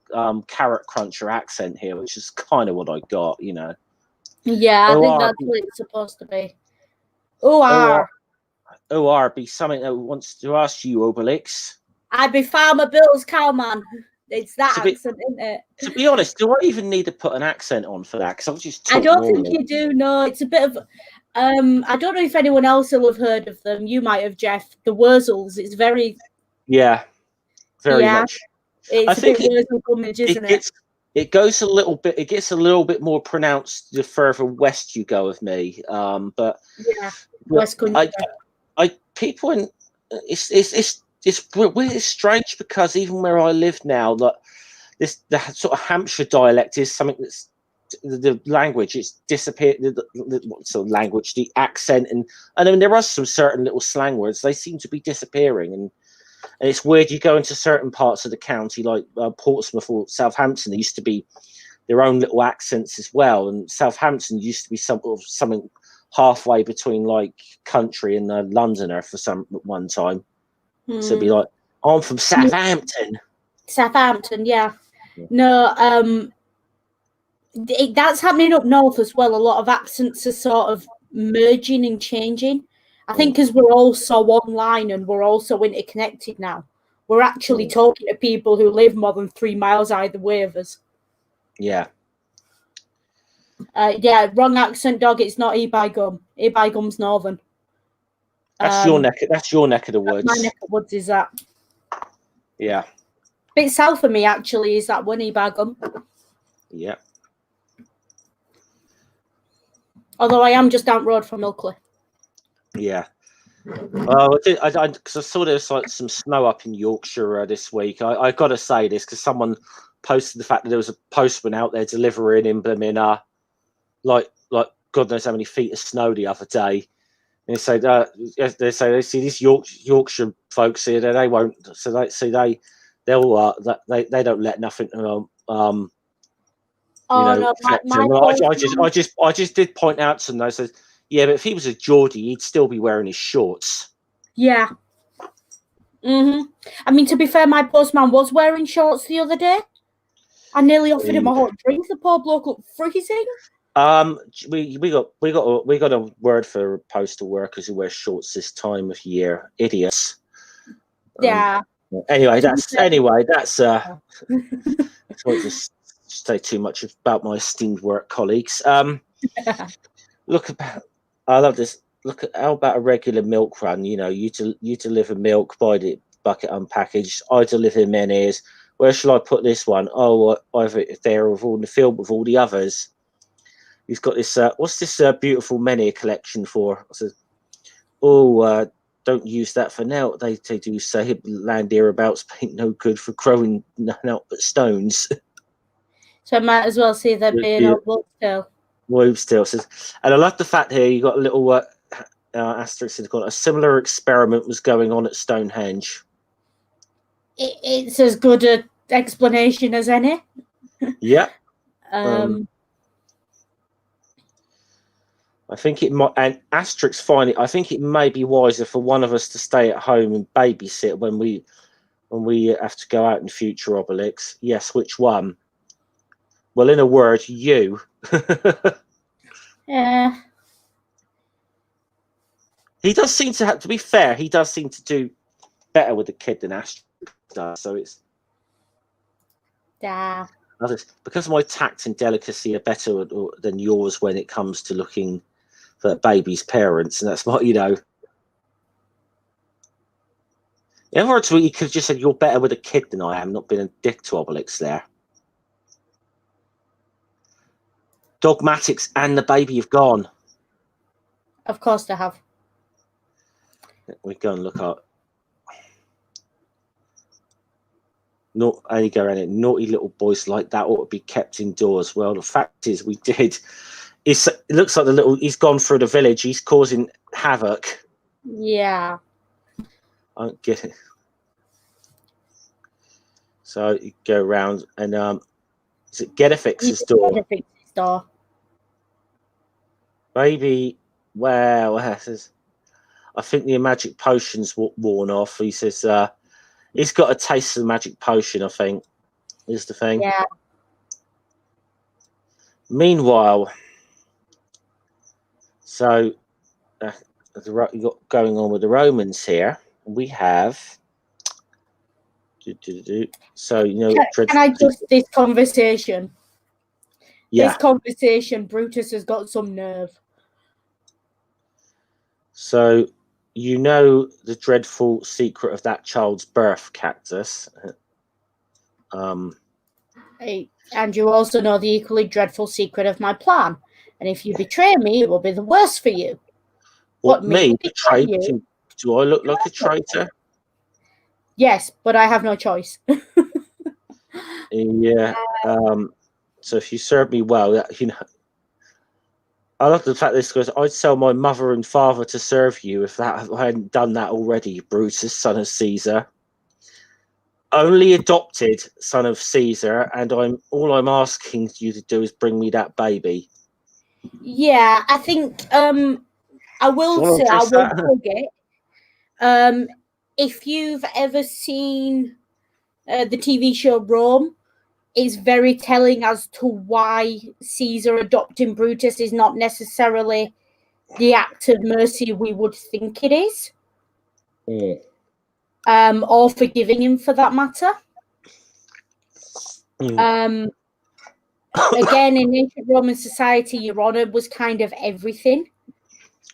carrot cruncher accent here, which is kind of what I got, you know. Yeah, I think that's what it's supposed to be. OR be something that wants to ask you, Obelix. I be Farmer Bill's cowman. It's that accent, isn't it? To be honest, do I even need to put an accent on for that? Because I'm just. I don't think you do. No, it's a bit of. I don't know if anyone else will have heard of them. You might have, Jeff. The Wurzels. It's very. Yeah. Very much. It's a bit Wurzel Gummidge, isn't it? It goes a little bit. It gets a little bit more pronounced the further west you go with me. But yeah, West Country. People in it's strange because even where I live now, that the sort of Hampshire dialect is something that's the language. It's disappeared. What's the language? The accent and I mean there are some certain little slang words. They seem to be disappearing and it's weird. You go into certain parts of the county, like Portsmouth or Southampton, there used to be their own little accents as well. And Southampton used to be something halfway between like country and Londoner for one time. So it'd be like, I'm from Southampton. Southampton, yeah. No, that's happening up north as well. A lot of accents are sort of merging and changing. I think because we're all so online and we're all so interconnected now, we're actually talking to people who live more than 3 miles either way of us. Yeah. Yeah, wrong accent, dog. It's not Ebigum. Ebigum's northern. That's your neck. That's your neck of the woods. My neck of the woods is that. Yeah. Bit south of me actually is that one Ebigum. Yeah. Although I am just down the road from Ilkley. Yeah. Because I saw there's like some snow up in Yorkshire this week. I got to say this because someone posted the fact that there was a postman out there delivering in like God knows how many feet of snow the other day. They say they see these Yorkshire folks here, they won't. So they don't let nothing Oh no, affect my him. Well, postman. I just did point out to them. I said, yeah, but if he was a Geordie, he'd still be wearing his shorts. Yeah. I mean, to be fair, my postman was wearing shorts the other day. I nearly offered him a hot drink. The poor bloke looked freezing. We got a word for postal workers who wear shorts this time of year. Idiots. Yeah. Anyway, that's I won't say too much about my esteemed work colleagues. I love this. Look at how about a regular milk run? You deliver milk, buy the bucket unpackaged. I deliver menus. Where shall I put this one? Oh, over there with all the field with all the others. He's got this. What's this beautiful menu collection for? I said, oh, don't use that for now. They do say land hereabouts ain't no good for growing nothing out but stones. So I might as well see there being a wolf still. Wolf still says, and I love the fact here you got a little Asterix has got a similar experiment was going on at Stonehenge. It's as good an explanation as any. Yeah. I think it might, and Asterix finally. I think it may be wiser for one of us to stay at home and babysit when we have to go out in future. Obelix, yes. Which one? Well, in a word, you. Yeah. He does seem to have. To be fair, he does seem to do better with the kid than Asterix does. So it's. Yeah. Because my tact and delicacy are better than yours when it comes to looking for baby's parents, and that's what The other words, you could have just said you're better with a kid than I am, not been a dick to Obelix there. Dogmatics and the baby have gone. Of course they have. We go and look up. Naughty little boys like that ought to be kept indoors. Well, the fact is, we did. It looks like he's gone through the village. He's causing havoc. Yeah. I don't get it. So you go around and is it Getafix's door? Getafix's door. Baby, well, I think the magic potion's worn off. He says he's got a taste of the magic potion, I think, is the thing. Yeah. Meanwhile, so you got going on with the Romans here. We have. So can I just this conversation? Yeah. This conversation, Brutus has got some nerve. So the dreadful secret of that child's birth, Cactus. And you also know the equally dreadful secret of my plan. And if you betray me, it will be the worst for you. What, me? Betray you? Do I look like a traitor? Yes, but I have no choice. Yeah. So if you serve me well, I love the fact this goes. I'd sell my mother and father to serve you if I hadn't done that already, Brutus, son of Caesar. Only adopted son of Caesar, and all I'm asking you to do is bring me that baby. Yeah, I think I will say I won't plug it. If you've ever seen the TV show Rome, it's very telling as to why Caesar adopting Brutus is not necessarily the act of mercy we would think it is. Or forgiving him for that matter. Again, in ancient Roman society, your honor was kind of everything.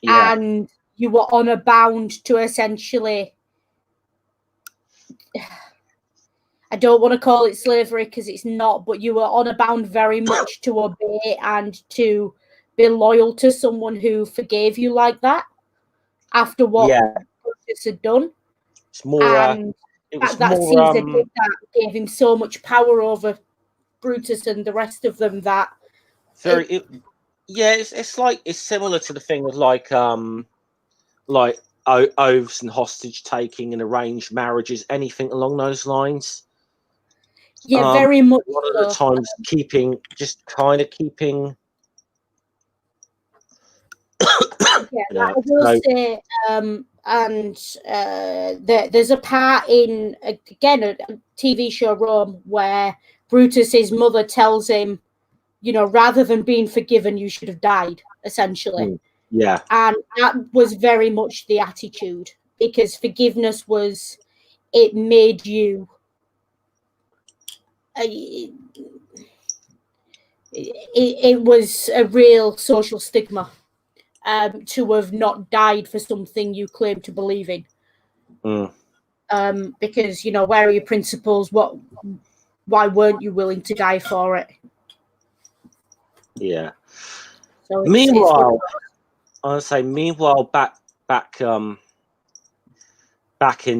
Yeah. And you were honor bound to essentially, I don't want to call it slavery because it's not, but you were honor bound very much to obey and to be loyal to someone who forgave you like that after what Brutus had done. It's more, and that Caesar did that gave him so much power over Brutus and the rest of them that it's similar to the thing with like oaths and hostage taking and arranged marriages, anything along those lines. Yeah, very much. A lot of the times, keeping. Yeah, I will say, and there's a part in again a TV show Rome where Brutus's mother tells him, you know, rather than being forgiven, you should have died, essentially. Yeah, and that was very much the attitude, because forgiveness was, it made you. It was a real social stigma to have not died for something you claim to believe in. Because, you know, where are your principles? Why weren't you willing to die for it? Yeah. So meanwhile, back in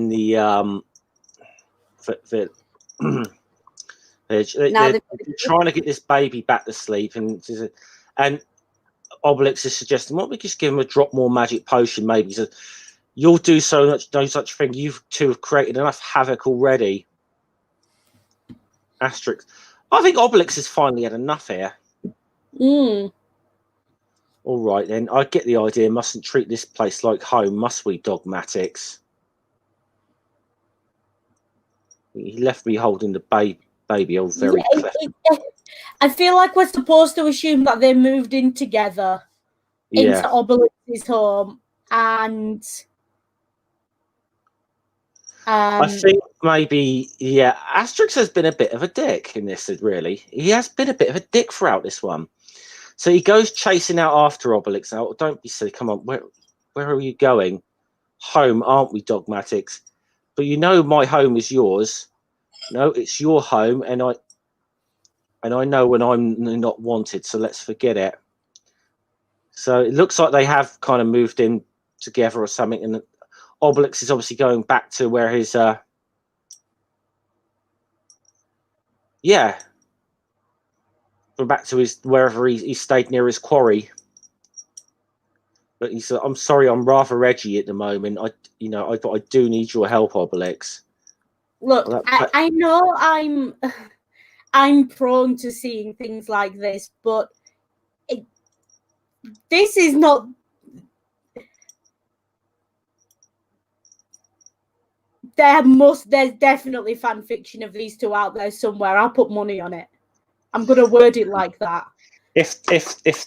the they're trying to get this baby back to sleep, and Obelix is suggesting, "Why don't we just give him a drop more magic potion? Maybe." He says, "You'll do no such thing. You two have created enough havoc already." Asterix. I think Obelix has finally had enough here. All right, then. I get the idea. Mustn't treat this place like home, must we, Dogmatics? He left me holding the baby. Oh, very clever. I feel like we're supposed to assume that they moved in together into Obelix's home, and I think maybe, Asterix has been a bit of a dick in this, really. He has been a bit of a dick throughout this one. So he goes chasing out after Obelix. Now, don't be silly. Come on, where are you going? Home, aren't we, Dogmatics? But you know my home is yours. No, it's your home, and I know when I'm not wanted, so let's forget it. So it looks like they have kind of moved in together or something, and Obelix is obviously going back to where his back to his wherever he stayed near his quarry. But he said, "I'm sorry, I'm rather edgy at the moment. I do need your help, Obelix." Look, I know I'm prone to seeing things like this, but this is not. There's definitely fan fiction of these two out there somewhere. I'll put money on it. I'm gonna word it like that. If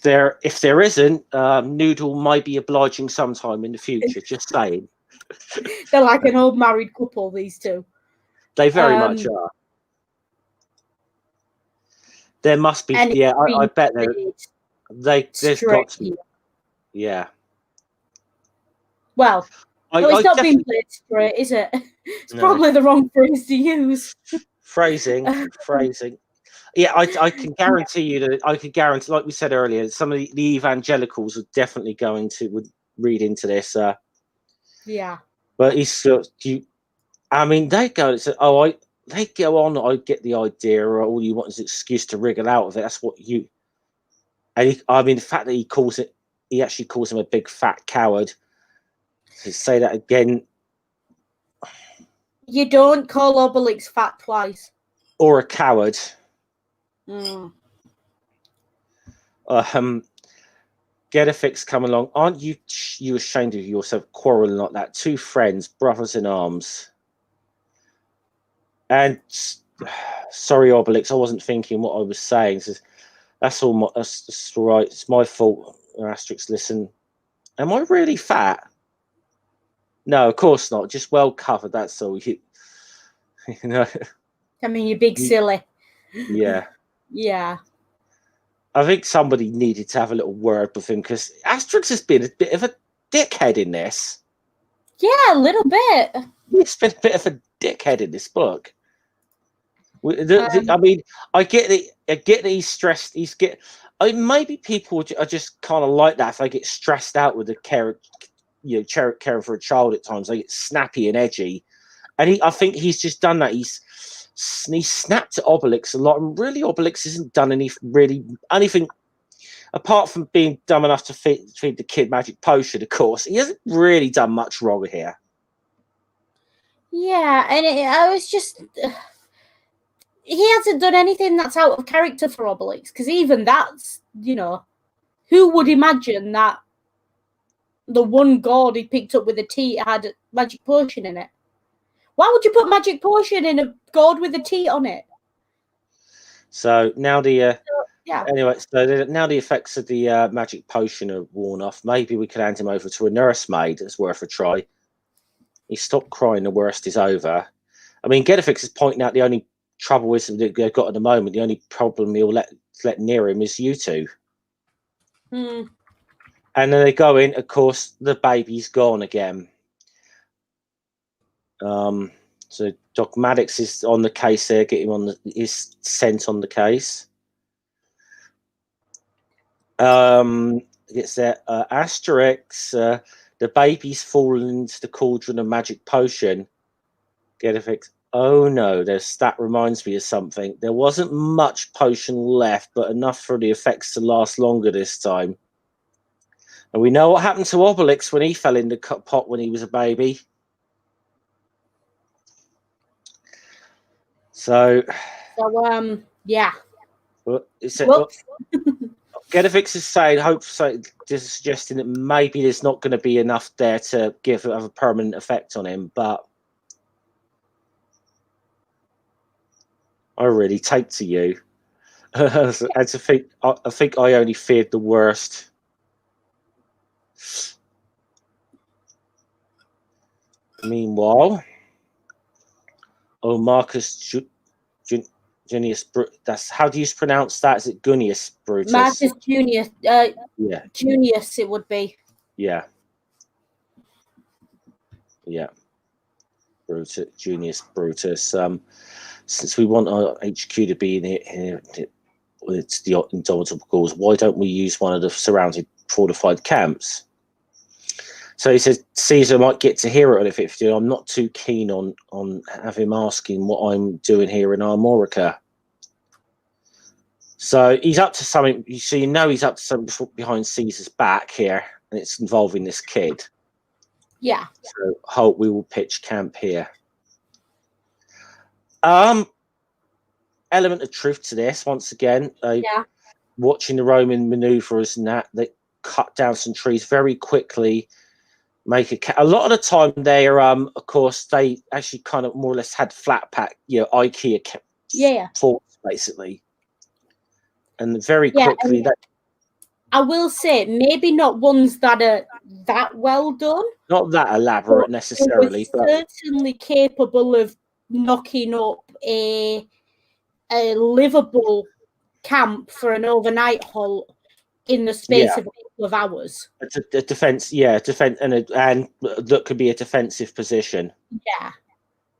there isn't, Noodle might be obliging sometime in the future. Just saying. They're like an old married couple, these two. They very much are. There must be. Yeah, I bet there's got to be. Yeah. Well, it's not being played straight, is it? It's probably the wrong phrase to use. Phrasing. Yeah, I can guarantee you that like we said earlier, some of the evangelicals are definitely would read into this. Yeah. But I mean, they go and say, they go on. I get the idea, or all you want is an excuse to wriggle out of it. That's what you. And the fact that he actually calls him a big fat coward. To say that again. You don't call Obelix fat twice. Or a coward. Get a fix come along. Aren't you ashamed of yourself quarreling like that? Two friends, brothers in arms. And sorry, Obelix, I wasn't thinking what I was saying. Says, that's all. That's all right. It's my fault. Asterix, listen. Am I really fat? No, of course not. Just well covered. That's all. You know. I mean, you big silly. Yeah. Yeah. I think somebody needed to have a little word with him, because Asterix has been a bit of a dickhead in this. Yeah, a little bit. He's been a bit of a dickhead in this book. I mean, I get that he's stressed. Maybe people are just kind of like that. If they get stressed out with the caring for a child at times, they get snappy and edgy. And I think he's just done that. He's snapped at Obelix a lot, and really Obelix hasn't done anything apart from being dumb enough to feed the kid magic potion, of course, he hasn't really done much wrong here. Yeah, and I was just... he hasn't done anything that's out of character for Obelix, because even that's, you know, who would imagine that the one gourd he picked up with a teat had a magic potion in it? Why would you put magic potion in a gourd with a teat on it? So now the yeah. Anyway, so now the effects of the magic potion are worn off. Maybe we could hand him over to a nursemaid. It's worth a try. He stopped crying. The worst is over. I mean, Gedifix is pointing out the only trouble is that they've got at the moment. The only problem he'll let near him is you two. Hmm. And then they go in. Of course, the baby's gone again. So Doc Maddox is on the case there. Get him on his scent on the case. It's there. Asterix. The baby's fallen into the cauldron of magic potion. Gedifix. Oh no, that reminds me of something. There wasn't much potion left, but enough for the effects to last longer this time. And we know what happened to Obelix when he fell in the pot when he was a baby. So yeah. Well, Gedifix is saying, this is suggesting that maybe there's not going to be enough there to have a permanent effect on him, but I really take to you. I think I only feared the worst. Meanwhile, Marcus Junius, that's how do you pronounce that? Is it Gunius Brutus? Marcus Junius. Yeah. Junius, it would be. Yeah. Yeah. Brutus, Junius Brutus. Since we want our HQ to be in here, it's the indomitable cause. Why don't we use one of the surrounding fortified camps? So he says Caesar might get to hear it if it's doing. I'm not too keen on have him asking what I'm doing here in Armorica. So he's up to something. So you know he's up to something behind Caesar's back here, and it's involving this kid. Yeah. So Holt, we will pitch camp here. Element of truth to this. Once again, watching the Roman manoeuvres and that, they cut down some trees very quickly. Make a lot of the time they are of course they actually kind of more or less had flat pack, IKEA forts basically, and very quickly and I will say maybe not ones that are that well done, not that elaborate necessarily, but certainly capable of knocking up a livable camp for an overnight halt in the space of a couple of hours. A defense, and that could be a defensive position. Yeah,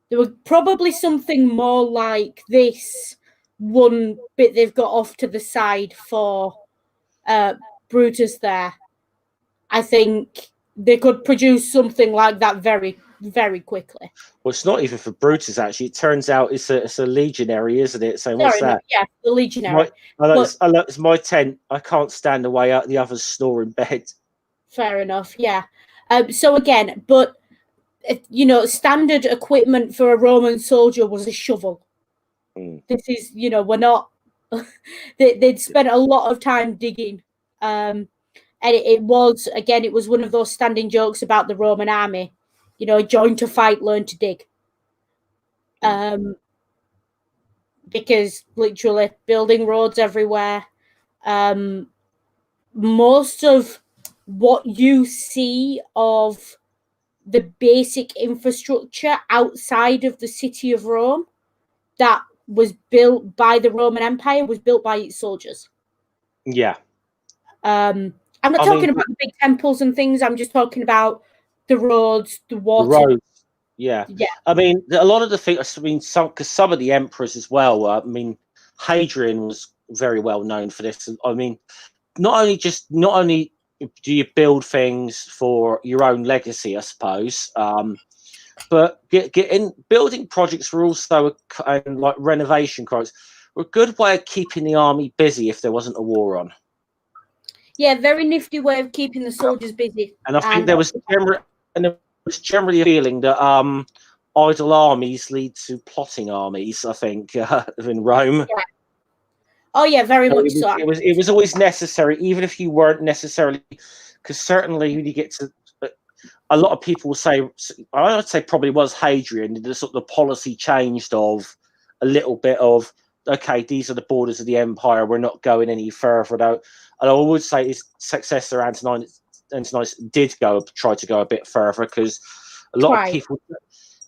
there was probably something more like this one bit they've got off to the side for Brutus there. I think they could produce something like that very, very quickly. Well, it's not even for Brutus, actually. It turns out it's a legionary, isn't it? So what's that? Yeah, the legionary. It's my tent. I can't stand the way the others snore in bed. Fair enough, yeah. So again, but, standard equipment for a Roman soldier was a shovel. This is, we're not... they'd spent a lot of time digging. And it was one of those standing jokes about the Roman army. Join to fight, learn to dig. Because literally building roads everywhere. Most of what you see of the basic infrastructure outside of the city of Rome that was built by the Roman Empire was built by its soldiers. Yeah. I'm not talking about the big temples and things. I'm just talking about the roads, the water. The roads. Yeah. I mean, a lot of the things. Because some of the emperors as well. Hadrian was very well known for this. I mean, not only do you build things for your own legacy, I suppose, but building projects were also like renovation projects were a good way of keeping the army busy if there wasn't a war on. Yeah, very nifty way of keeping the soldiers busy. And I think there was generally a feeling that idle armies lead to plotting armies. I think in Rome. Yeah. Oh yeah, very much so. It was always necessary, even if you weren't necessarily, because certainly when you get to a lot of people will say, I would say probably was Hadrian, the sort of the policy changed of a little bit of, okay, these are the borders of the empire, we're not going any further. And I would say his successor Antoninus did try to go a bit further, because a lot of people,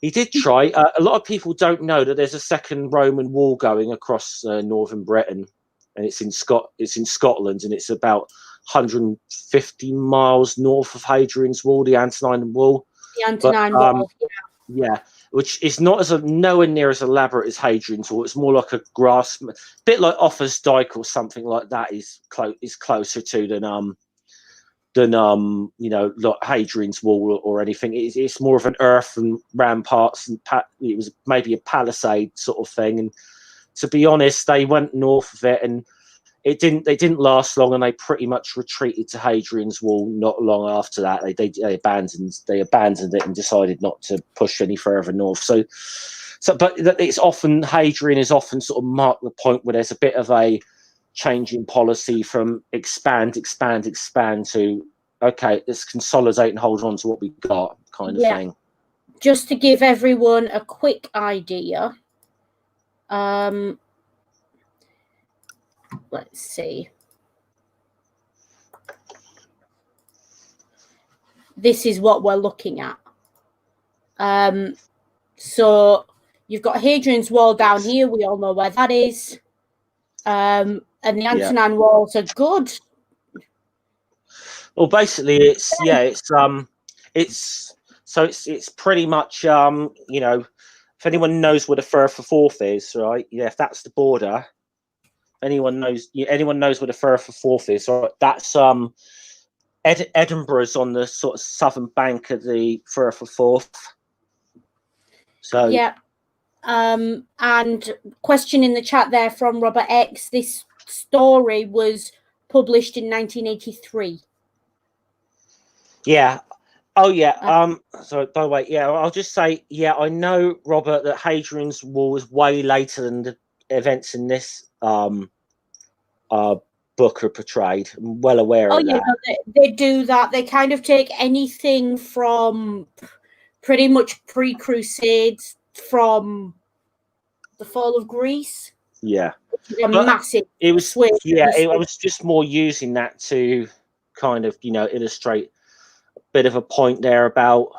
he did try. A lot of people don't know that there's a second Roman wall going across northern Britain, and it's in Scotland, and it's about 150 miles north of Hadrian's Wall, the Antonine Wall. The Antonine Wall, yeah, which is not nowhere near as elaborate as Hadrian's Wall. It's more like a grass, bit like Offa's Dyke or something like that. Is closer to than like Hadrian's Wall or anything. It's more of an earth and ramparts, and it was maybe a palisade sort of thing. And to be honest, they went north of it, and they didn't last long, and they pretty much retreated to Hadrian's Wall not long after that. They abandoned it and decided not to push any further north. So but it's often, Hadrian is often sort of marked the point where there's a bit of a change in policy from expand to, okay, let's consolidate and hold on to what we got, kind of thing. Just to give everyone a quick idea, let's see. This is what we're looking at. So you've got Hadrian's Wall down here. We all know where that is. And the Antonine Walls are good. Well, basically, it's pretty much if anyone knows where the Firth of Forth is, right? Yeah, if that's the border. Anyone knows where the Firth of Forth is, right? That's Edinburgh's on the sort of southern bank of the Firth of Forth. So yeah. And question in the chat there from Robert X. This story was published in 1983. Yeah. Oh yeah. So by the way, yeah, I'll just say, yeah, I know, Robert, that Hadrian's Wall was way later than the events in this book are portrayed. I'm well aware of that. They do that. They kind of take anything from pretty much pre-Crusades, from the fall of Greece. Yeah. Massive. It was switch. Yeah, I was just more using that to kind of, illustrate a bit of a point there about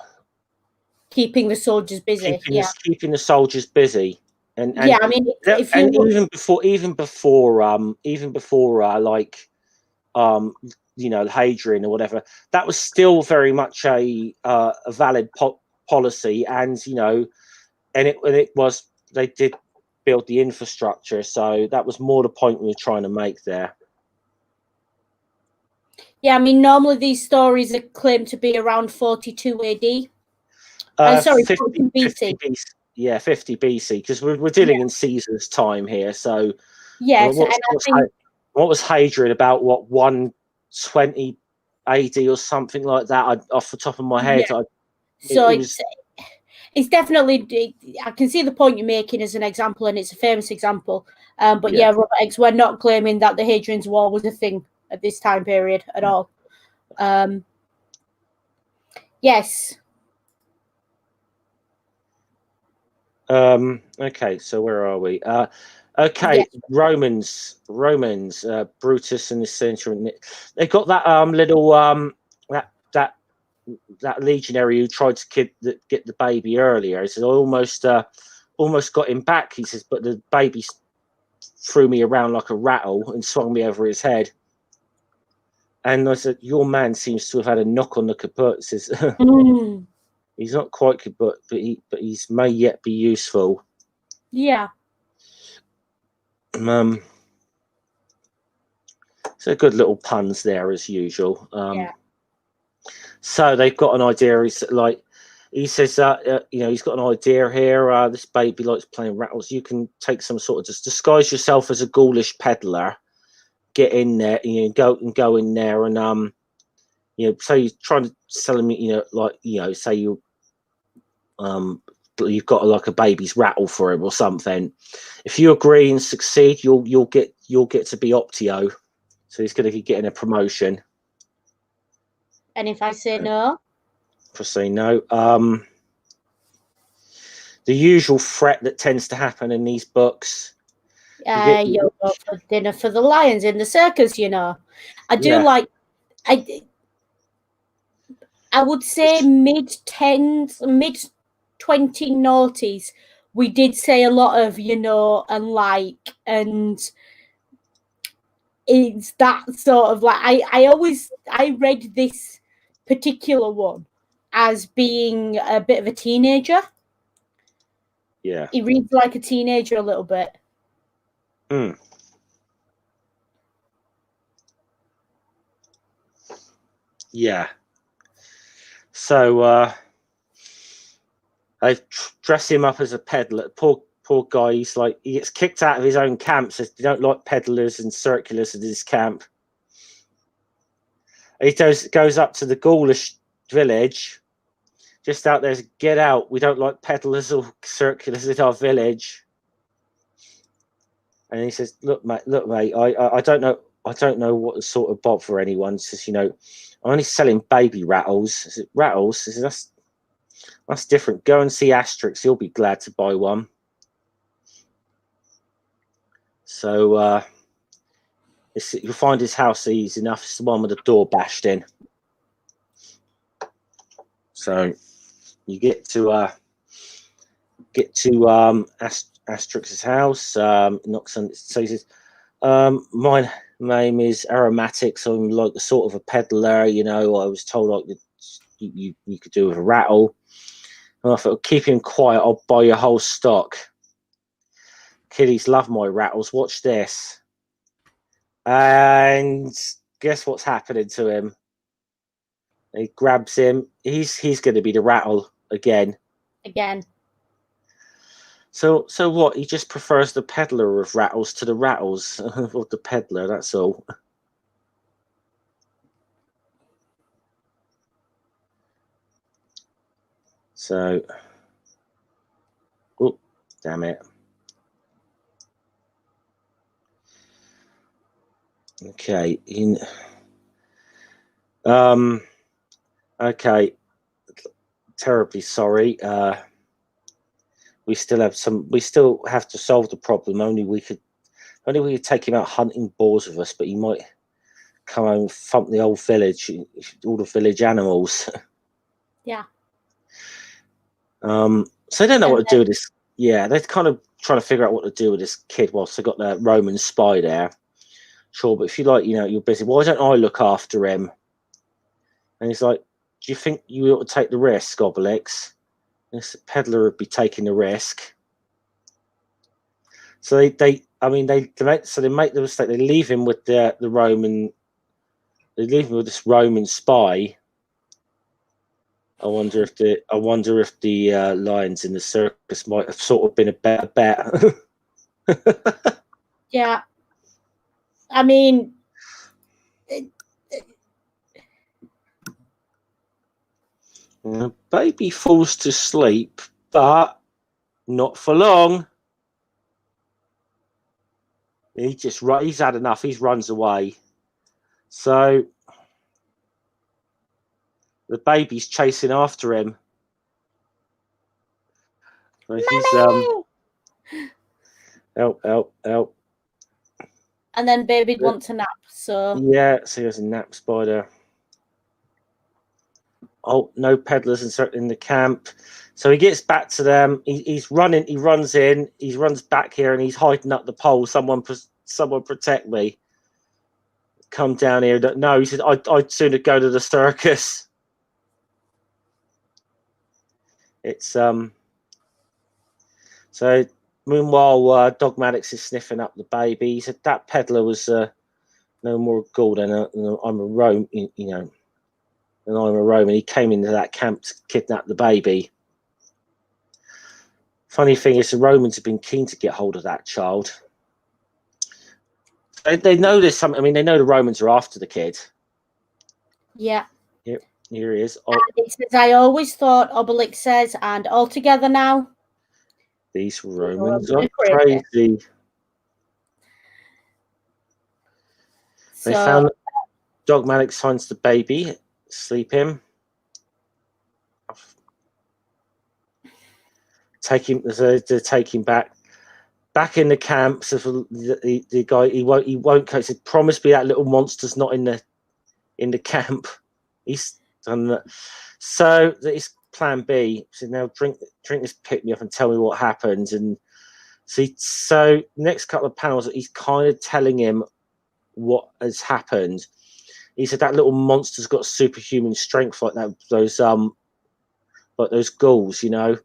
keeping the soldiers busy. Keeping the soldiers busy. And yeah, I mean, even before Hadrian or whatever, that was still very much a valid policy, and it was, they did build the infrastructure, so that was more the point we were trying to make there. Yeah, I mean, normally these stories are claimed to be around 42 AD. 50 BC. Yeah, 50 BC, because we're dealing in Caesar's time here. So yes, what was Hadrian about? What, 120 AD or something like that? Off the top of my head. Yeah. It's definitely, I can see the point you're making as an example, and it's a famous example. But yeah, Robert X, we're not claiming that the Hadrian's Wall was a thing at this time period at all. Yes. Okay, so where are we? Okay, Romans, Brutus and the Centurion. They got that little that legionary who tried to get the baby earlier. He said, I almost got him back. He says, but the baby threw me around like a rattle and swung me over his head. And I said, your man seems to have had a knock on the kaput. He says, he's not quite kaput, but he's may yet be useful. Yeah. So good little puns there as usual. So they've got an idea. He says, he's got an idea here. This baby likes playing rattles. You can take some sort of, just disguise yourself as a ghoulish peddler, get in there, go in there, and say you're trying to sell them, say you've got like a baby's rattle for him or something. If you agree and succeed, you'll get to be Optio, so he's going to be getting a promotion. And if I say no? If I say no, the usual threat that tends to happen in these books. You'll go for dinner for the lions in the circus, I do like, I would say mid-10s, mid-20 we did say a lot of, and like, and it's that sort of like, I read this particular one as being a bit of a teenager. Yeah. He reads like a teenager a little bit. Yeah. So I dress him up as a peddler. Poor guy. He gets kicked out of his own camp. Says they don't like peddlers and circulars at his camp. He goes up to the Gaulish village. Just out there, get out. We don't like peddlers or circulars at our village. And he says, look, mate, I don't know what sort of bother anyone. He says, I'm only selling baby rattles. I said, rattles? He says, that's different. Go and see Asterix. He'll be glad to buy one. So you'll find his house easy enough. It's the one with the door bashed in. So you get to Asterix's house. Knocks on. So he says, "My name is Aromatics. I'm like the sort of a peddler. I was told like you could do with a rattle. And I thought, keep him quiet. I'll buy your whole stock. Kiddies love my rattles. Watch this." And guess what's happening to him? He grabs him. He's going to be the rattle again. So what? He just prefers the peddler of rattles to the rattles of the peddler. That's all. So, oh, damn it. Okay. Okay. Terribly sorry. We still have to solve the problem. Only we could take him out hunting boars with us, but he might come home and thump the whole village, all the village animals. Yeah. So they don't know what to do with this. Yeah, they're kind of trying to figure out what to do with this kid whilst they got the Roman spy there. Sure, but if you like, you're busy. Why don't I look after him? And he's like, do you think you ought to take the risk, Obelix? And this peddler would be taking the risk. So they make the mistake. They leave him with the Roman. They leave him with this Roman spy. I wonder if the lions in the circus might have sort of been a better bet. Yeah. I mean, the baby falls to sleep, but not for long. He's had enough. He runs away. So the baby's chasing after him. He's help. And then baby wants a nap, so yeah, so he has a nap spider. Oh, no peddlers in the camp. So he gets back to them. He's running. He runs in. He runs back here, and he's hiding up the pole. Someone protect me. Come down here. No, he said, I'd sooner go to the circus. It's So meanwhile, Dogmatics is sniffing up the baby. He said that peddler was no more gold than I'm a Rome, and I'm a Roman. He came into that camp to kidnap the baby. Funny thing is, the Romans have been keen to get hold of that child. They know there's something. I mean, they know the Romans are after the kid. Yeah. Here he is. And it says, I always thought, Obelix says, and all together now. These Romans are crazy. So, They found Dogmatic finds the baby, sleep him. Take him back in the camp. So the guy he won't go. He said, promise me that little monster's not in the camp. He's done that. So that is plan B. He said, now drink this pick me up and tell me what happened. And so next couple of panels he's kind of telling him what has happened. He said that little monster's got superhuman strength like that. Those ghouls, you know.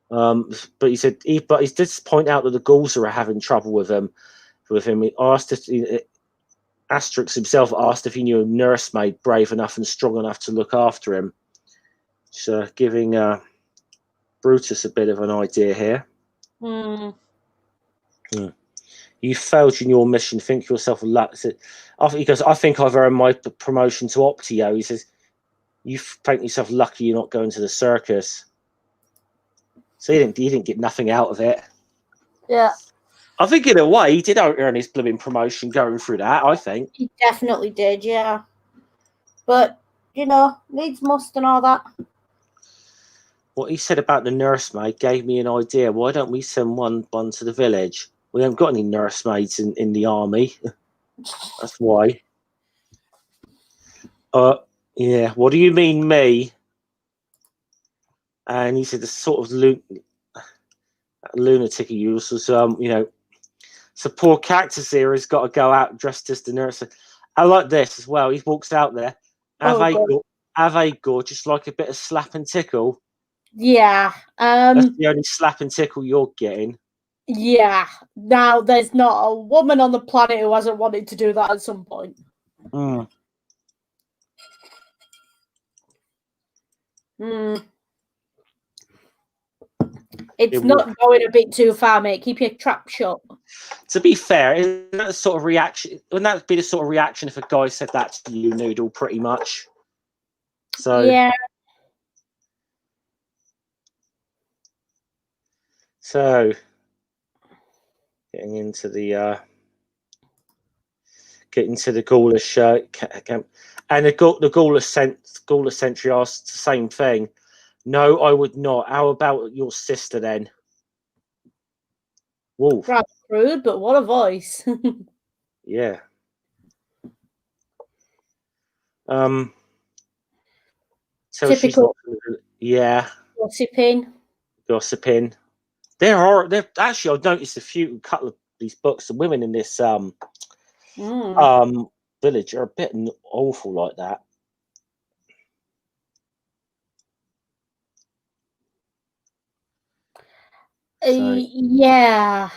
But he said, he did point out that the ghouls are having trouble with him. He asked if Asterix himself asked if he knew a nursemaid brave enough and strong enough to look after him. So giving Brutus a bit of an idea here. You failed in your mission. Think yourself lucky. He goes, I think I've earned my promotion to Optio. He says, you think yourself lucky you're not going to the circus. So he didn't get nothing out of it. Yeah. I think in a way he did earn his blooming promotion going through that, I think. He definitely did, yeah. But, you know, needs must and all that. What he said about the nursemaid gave me an idea. Why don't we send one to the village? We haven't got any nursemaids in the army. That's why. Yeah, what do you mean, me? And he said the sort of lunatic he used was, you know, so poor Cactus here has got to go out dressed as the nurse. I like this as well. He walks out there. Have a gorgeous, like a bit of slap and tickle. Yeah. That's the only slap and tickle you're getting. Yeah. Now, there's not a woman on the planet who hasn't wanted to do that at some point. It's not going a bit too far, mate. Keep your trap shut. To be fair, isn't that the sort of reaction? Wouldn't that be the sort of reaction if a guy said that to you, Noodle? Pretty much. So yeah. So getting into the ghoulish camp, and the ghoulish sentry asked the same thing. No, I would not. How about your sister then? Wolf. Rather rude, but what a voice. Yeah. So typical. Yeah. Gossiping. There actually, I've noticed a couple of these books. The women in this village are a bit awful like that. Yeah.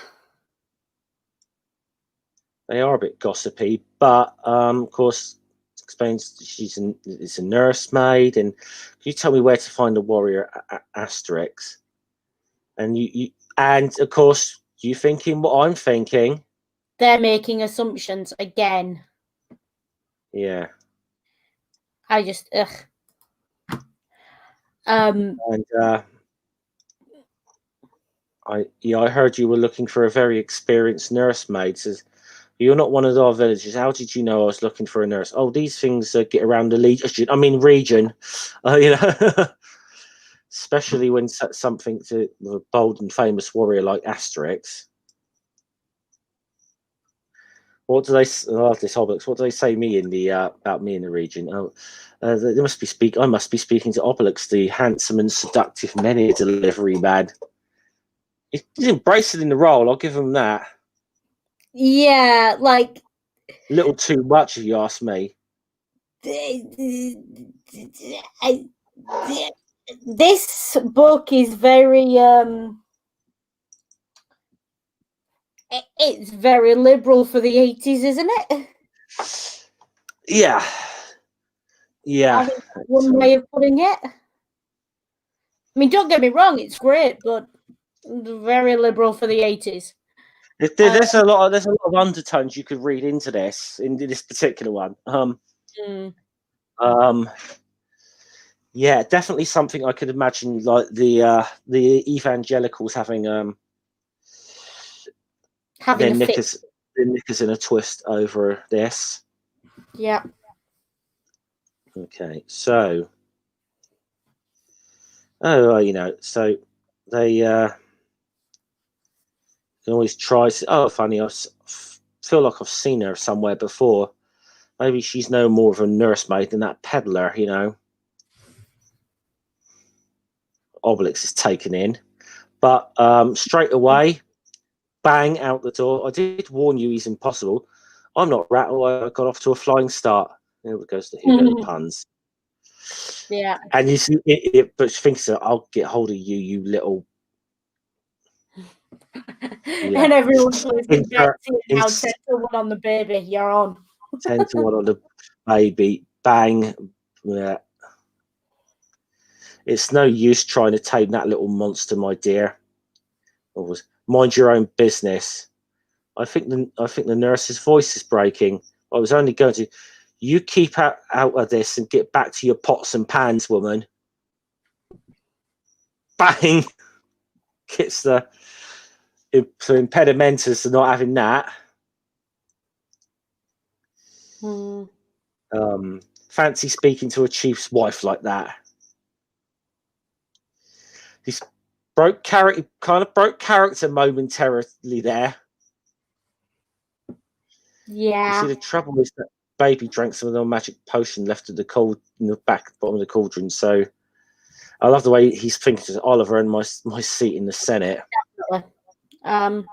They are a bit gossipy, but of course, explains it's a nursemaid. And can you tell me where to find the warrior Asterix? And of course, you thinking what I'm thinking? They're making assumptions again. Yeah. I just And I heard you were looking for a very experienced nursemaid. Says you're not one of our villagers. How did you know I was looking for a nurse? Oh, these things get around the region. You know, especially when something to a bold and famous warrior like Asterix. What do they? This Obelix. What do they say me in the about me in the region? Oh, they must be I must be speaking to Obelix, the handsome and seductive many delivery man. He's embracing in the role. I'll give him that. Yeah, like a little too much, if you ask me. This book is very it's very liberal for the 80s, isn't it? Yeah. I think that's one way of putting it. I mean, don't get me wrong, it's great, but very liberal for the 80s. There's a lot of undertones you could read into this particular one. Yeah, definitely something I could imagine, like the evangelicals having their knickers in a twist over this. Yeah. Okay, so so they can always try. Oh, funny! Feel like I've seen her somewhere before. Maybe she's no more of a nursemaid than that peddler, Obelix is taken in, but straight away, bang out the door. I did warn you, he's impossible. I'm not rattled. I got off to a flying start. There goes the puns. Yeah. And you see it, but she thinks that I'll get hold of you, you little. Yeah. And everyone's listening back to you now. 10 to 1 on the baby. You're on. 10 to 1 on the baby. Bang. Yeah. It's no use trying to tame that little monster, my dear. Mind your own business. I think the nurse's voice is breaking. I was only going to. You keep out of this and get back to your pots and pans, woman. Bang. Gets the impedimentus to not having that. Fancy speaking to a chief's wife like that. He's kind of broke character momentarily there. Yeah. You see, the trouble is that baby drank some of the magic potion left in the bottom of the cauldron. So I love the way he's thinking to Oliver and my seat in the Senate. Definitely. And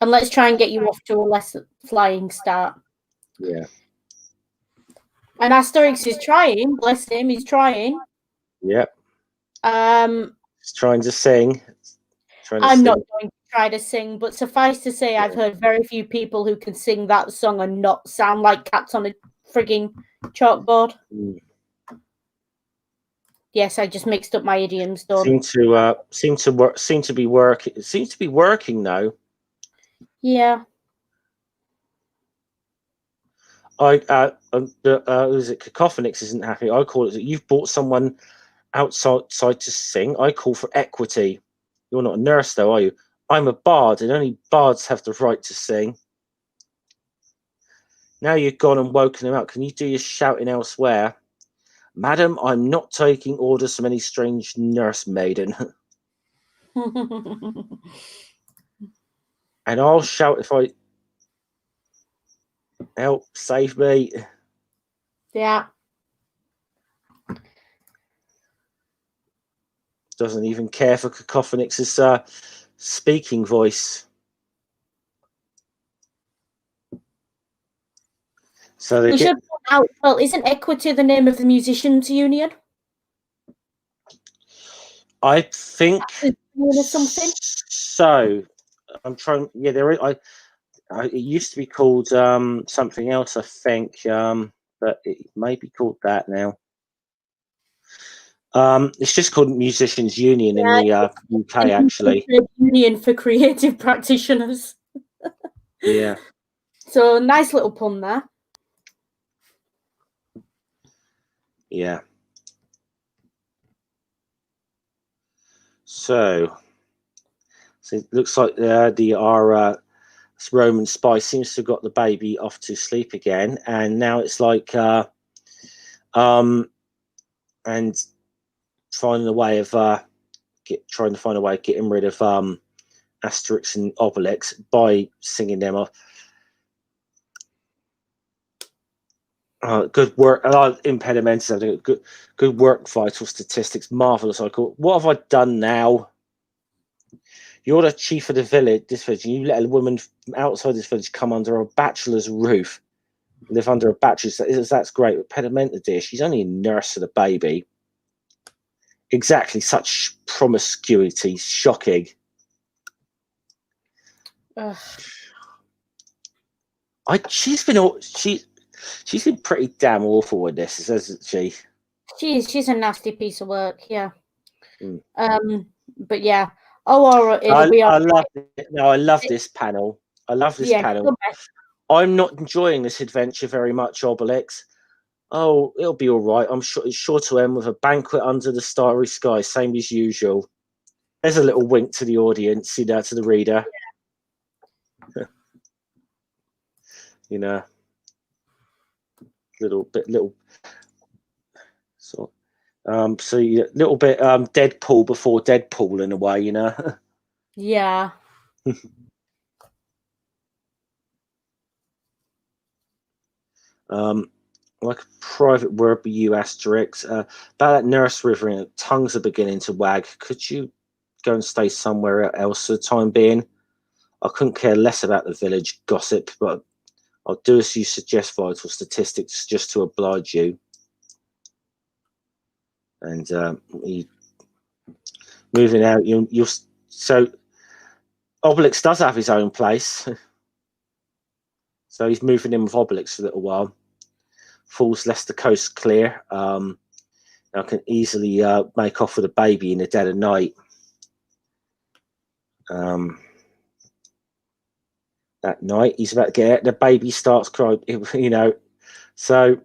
let's try and get you off to a less flying start. Yeah. And Asterix is trying. Bless him, he's trying. Yep. He's trying to sing. I'm not going to try to sing, but suffice to say, I've heard very few people who can sing that song and not sound like cats on a frigging chalkboard. Yes, I just mixed up my idioms. Seem to be working. It seems to be working though. Yeah. Was it Cacophonix isn't happy? I call it that you've brought someone outside to sing. I call for equity. You're not a nurse though, are you? I'm a bard, and only bards have the right to sing. Now you've gone and woken him up. Can you do your shouting elsewhere? Madam, I'm not taking orders from any strange nurse maiden. And I'll shout if I help save me. Yeah. Doesn't even care for Cacophonix's speaking voice. So we should point out, well, isn't Equity the name of the musicians' union? I think something. So. I'm trying. Yeah, there is. It used to be called something else, I think, but it may be called that now. It's just called Musicians Union in the UK, actually. Union for creative practitioners. Yeah. So nice little pun there. Yeah. So it looks like our Roman spy seems to have got the baby off to sleep again, and now it's like and finding a way of getting rid of Asterix and Obelix by singing them off. Good work. Impediments. Good work. Vital statistics. Marvelous. I call. What have I done now? You're the chief of the village. This village. And you let a woman outside this village come under a bachelor's roof, live under a bachelor's. That's great. But Pedimenta, dear, she's only a nurse of the baby. Exactly. Such promiscuity. Shocking. She's been pretty damn awful with this, hasn't she? She's a nasty piece of work, yeah. But yeah, Oh, or it'll be on. I love it. No, I love this panel. I love this Yeah, panel. I'm not enjoying this adventure very much, Obelix. Oh, it'll be all right. I'm sure it's sure to end with a banquet under the starry sky, same as usual. There's a little wink to the audience, to the reader. Yeah. Little. So, little bit Deadpool before Deadpool in a way, Yeah. Like a private word with you, Asterix. About that nurse River, tongues are beginning to wag. Could you go and stay somewhere else for the time being? I couldn't care less about the village gossip, but I'll do as you suggest, vital statistics, just to oblige you. And moving out, you'll so Obelix does have his own place, so he's moving in with Obelix for a little while. Falls less the coast clear. I can easily make off with a baby in the dead of night. That night, he's about to get out. The baby starts crying, so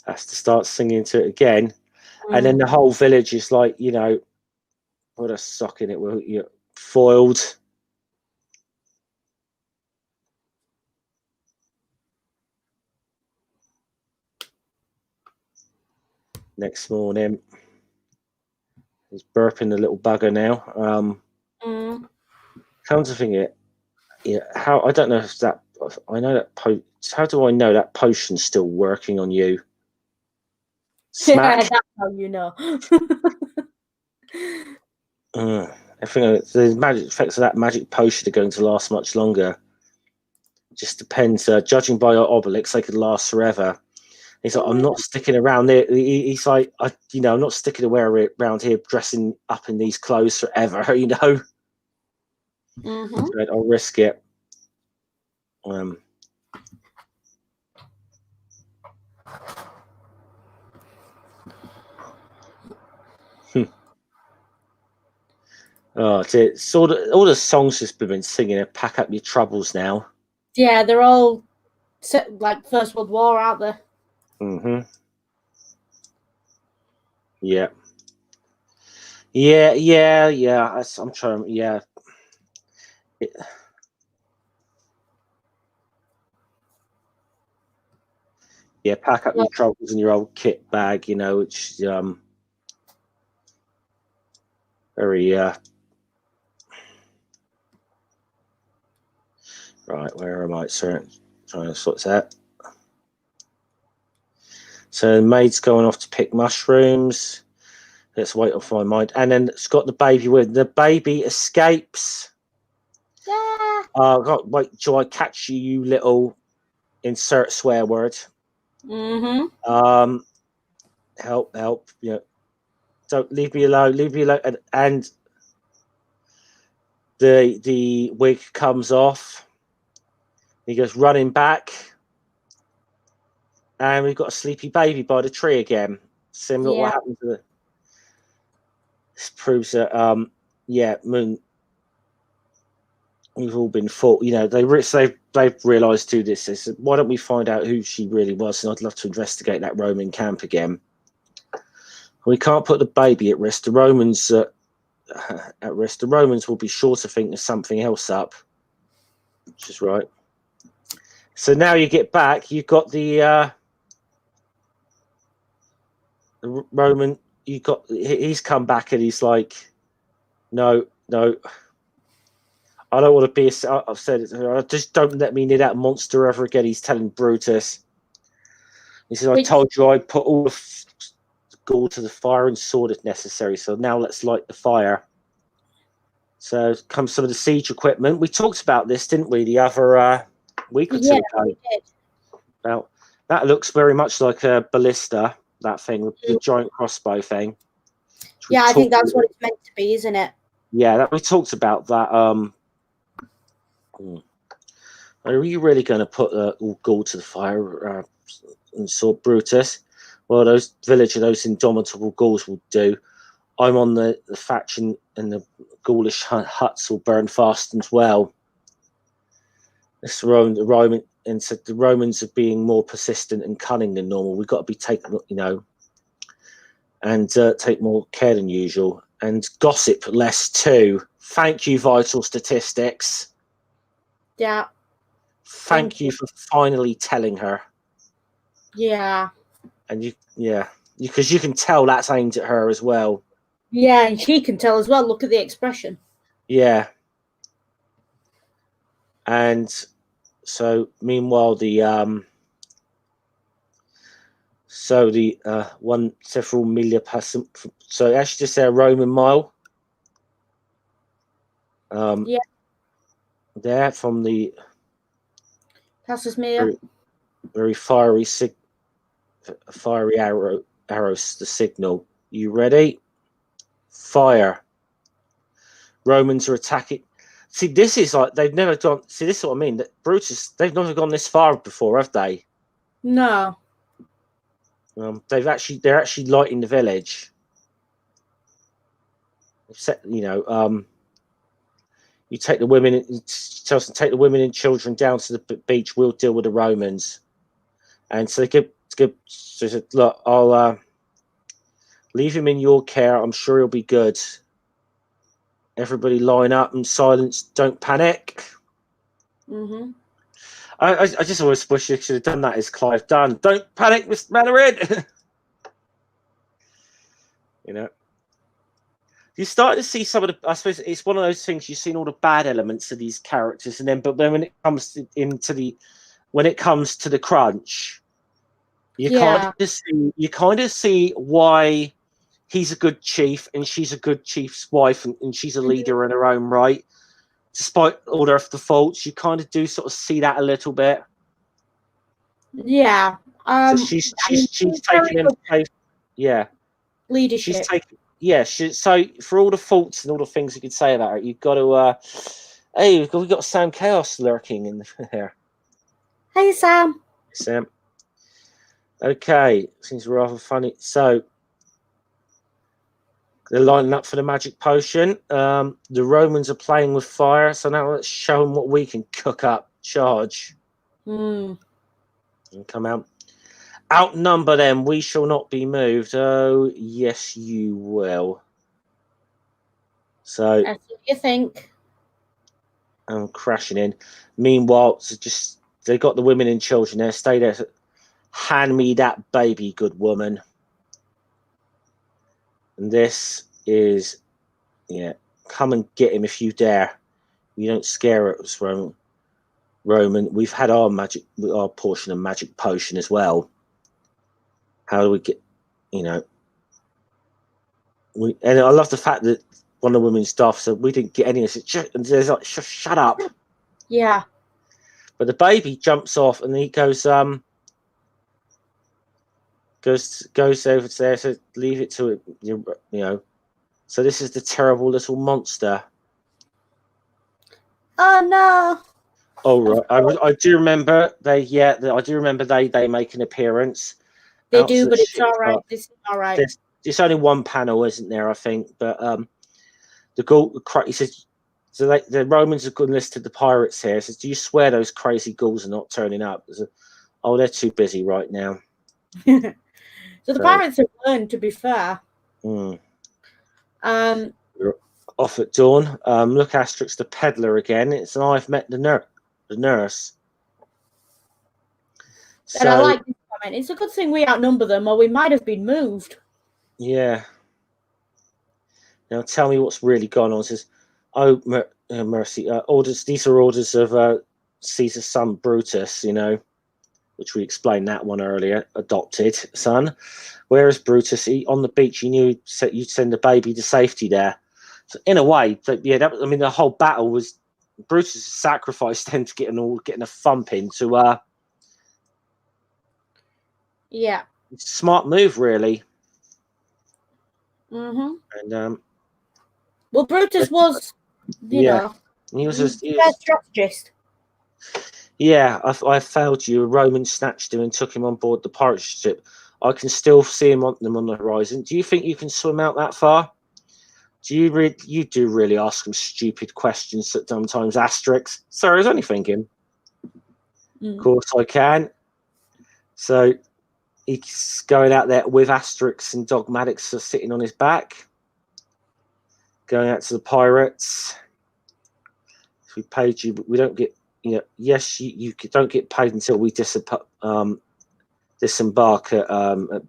has to start singing to it again. And then the whole village is like, put a sock in it. Well, you're foiled. Next morning, he's burping the little bugger now. Come to think it, how I don't know if that. I know that. How do I know that potion's still working on you? Smack. Yeah, that's how you know. Everything. The magic effects of that magic potion are going to last much longer. Just depends. Judging by Obelix, they could last forever. He's like, I'm not sticking around there. He's like, I'm not sticking around here dressing up in these clothes forever. I'll risk it. Oh, it's all the songs just been singing. Pack up your troubles now. Yeah, they're all like First World War, aren't they? Yeah. Yeah. I'm trying. Yeah. Yeah, pack up your troubles in your old kit bag. Which very right. Where am I? Sorry, trying to sort this out. So the maid's going off to pick mushrooms. Let's wait off my mind. And then it's got the baby with. The baby escapes. Yeah. God, wait, do I catch you, you little insert swear word? Help. Don't leave me alone. And the wig comes off. He goes running back. And we've got a sleepy baby by the tree again. Similar to what happened to this proves that Moon, we've all been fought. They've realised too this. They said, why don't we find out who she really was? And I'd love to investigate that Roman camp again. We can't put the baby at risk. The Romans at risk. The Romans will be sure to think there's something else up, which is right. So now you get back. You've got the Roman. He's come back and he's like, no. I don't want to be. I've said it. Just don't let me near that monster ever again. He's telling Brutus. He says, I told you I'd put all the gall to the fire and sword if necessary. So now let's light the fire. So comes some of the siege equipment. We talked about this, didn't we, the other week or two ago? We did. Well, that looks very much like a ballista, that thing, the giant crossbow thing. Yeah, I think that's what it's meant to be, isn't it? Yeah, we talked about that. Are you really going to put all gall to the fire and sword, Brutus? well, those villager, those indomitable Gauls will do. I'm on the faction, and the Gaulish huts will burn fast as well. This Roman, and said the Romans are being more persistent and cunning than normal. We've got to be taking, and take more care than usual, and gossip less too. Thank you, Vital Statistics. Yeah. Thank you for finally telling her. Yeah. And because you can tell that's aimed at her as well. Yeah, and she can tell as well. Look at the expression. Yeah. And so, meanwhile, several million person. So actually, just say a Roman mile. Yeah. There from the Passes me very fiery arrows. The signal. You ready? Fire. Romans are attacking. See, this is like they've never gone. See, this is what I mean. That Brutus, they've never gone this far before, have they? No. They're actually lighting the village. You take the women. Tells them take the women and children down to the beach. We'll deal with the Romans. And so they give. So said, look, I'll leave him in your care. I'm sure he'll be good. Everybody line up and silence. Don't panic. Mm-hmm. I just always wish you should have done that as Clive done. Don't panic, Mr. Manorin. You start to see some of the. I suppose it's one of those things you've seen all the bad elements of these characters, but then when it comes to the crunch, you kind of see why he's a good chief and she's a good chief's wife and she's a leader in her own right. Despite all the faults, you kind of do sort of see that a little bit. Yeah. So she's taking him. Yeah. Leadership. So for all the faults and all the things you could say about her, you've got to. Hey, we've got Sam Chaos lurking in there. Hey, Sam. Sam. Okay, seems rather funny. So they're lining up for the magic potion. The Romans are playing with fire, so now let's show them what we can cook up. Charge. And come out. Outnumber them. We shall not be moved. Oh, yes, you will. So that's what you think. I'm crashing in. Meanwhile, they got the women and children there. Stay there. Hand me that baby, good woman. And this is, come and get him if you dare. You don't scare us, Roman. We've had our portion of magic potion as well. How do we get, and I love the fact that one of the women's staff said we didn't get any of this. And there's like, shut up. Yeah. But the baby jumps off and he goes over there, so leave it to it, So this is the terrible little monster. Oh no. Oh right, I do remember they make an appearance. They do, but it's all right. This is all right. It's only one panel, isn't there? I think, but the Gaul. He says, so the Romans have enlisted the pirates here. He says, do you swear those crazy Gauls are not turning up? Oh, they're too busy right now. So the pirates have learned, to be fair. You're off at dawn. Look, Asterix the peddler again. It's I've met the nurse. And I like this comment. It's a good thing we outnumber them, or we might have been moved. Yeah. Now tell me what's really gone on. It says, oh, mercy. Orders. These are orders of Caesar's son Brutus. Which we explained that one earlier. Adopted son. Where is Brutus? On the beach. You knew you'd send the baby to safety there. So in a way, the whole battle was Brutus sacrificed then to getting a thump into. Yeah. Smart move, really. And well, Brutus was, he was a strategist. Yeah, I failed you. A Roman snatched him and took him on board the pirate ship. I can still see them on the horizon. Do you think you can swim out that far? You do really ask some stupid questions that sometimes. Asterix. Sir, I was only thinking. Of course I can. So he's going out there with Asterix and Dogmatix sitting on his back. Going out to the pirates. If we paid you, but we don't get, yes, you don't get paid until we disembark at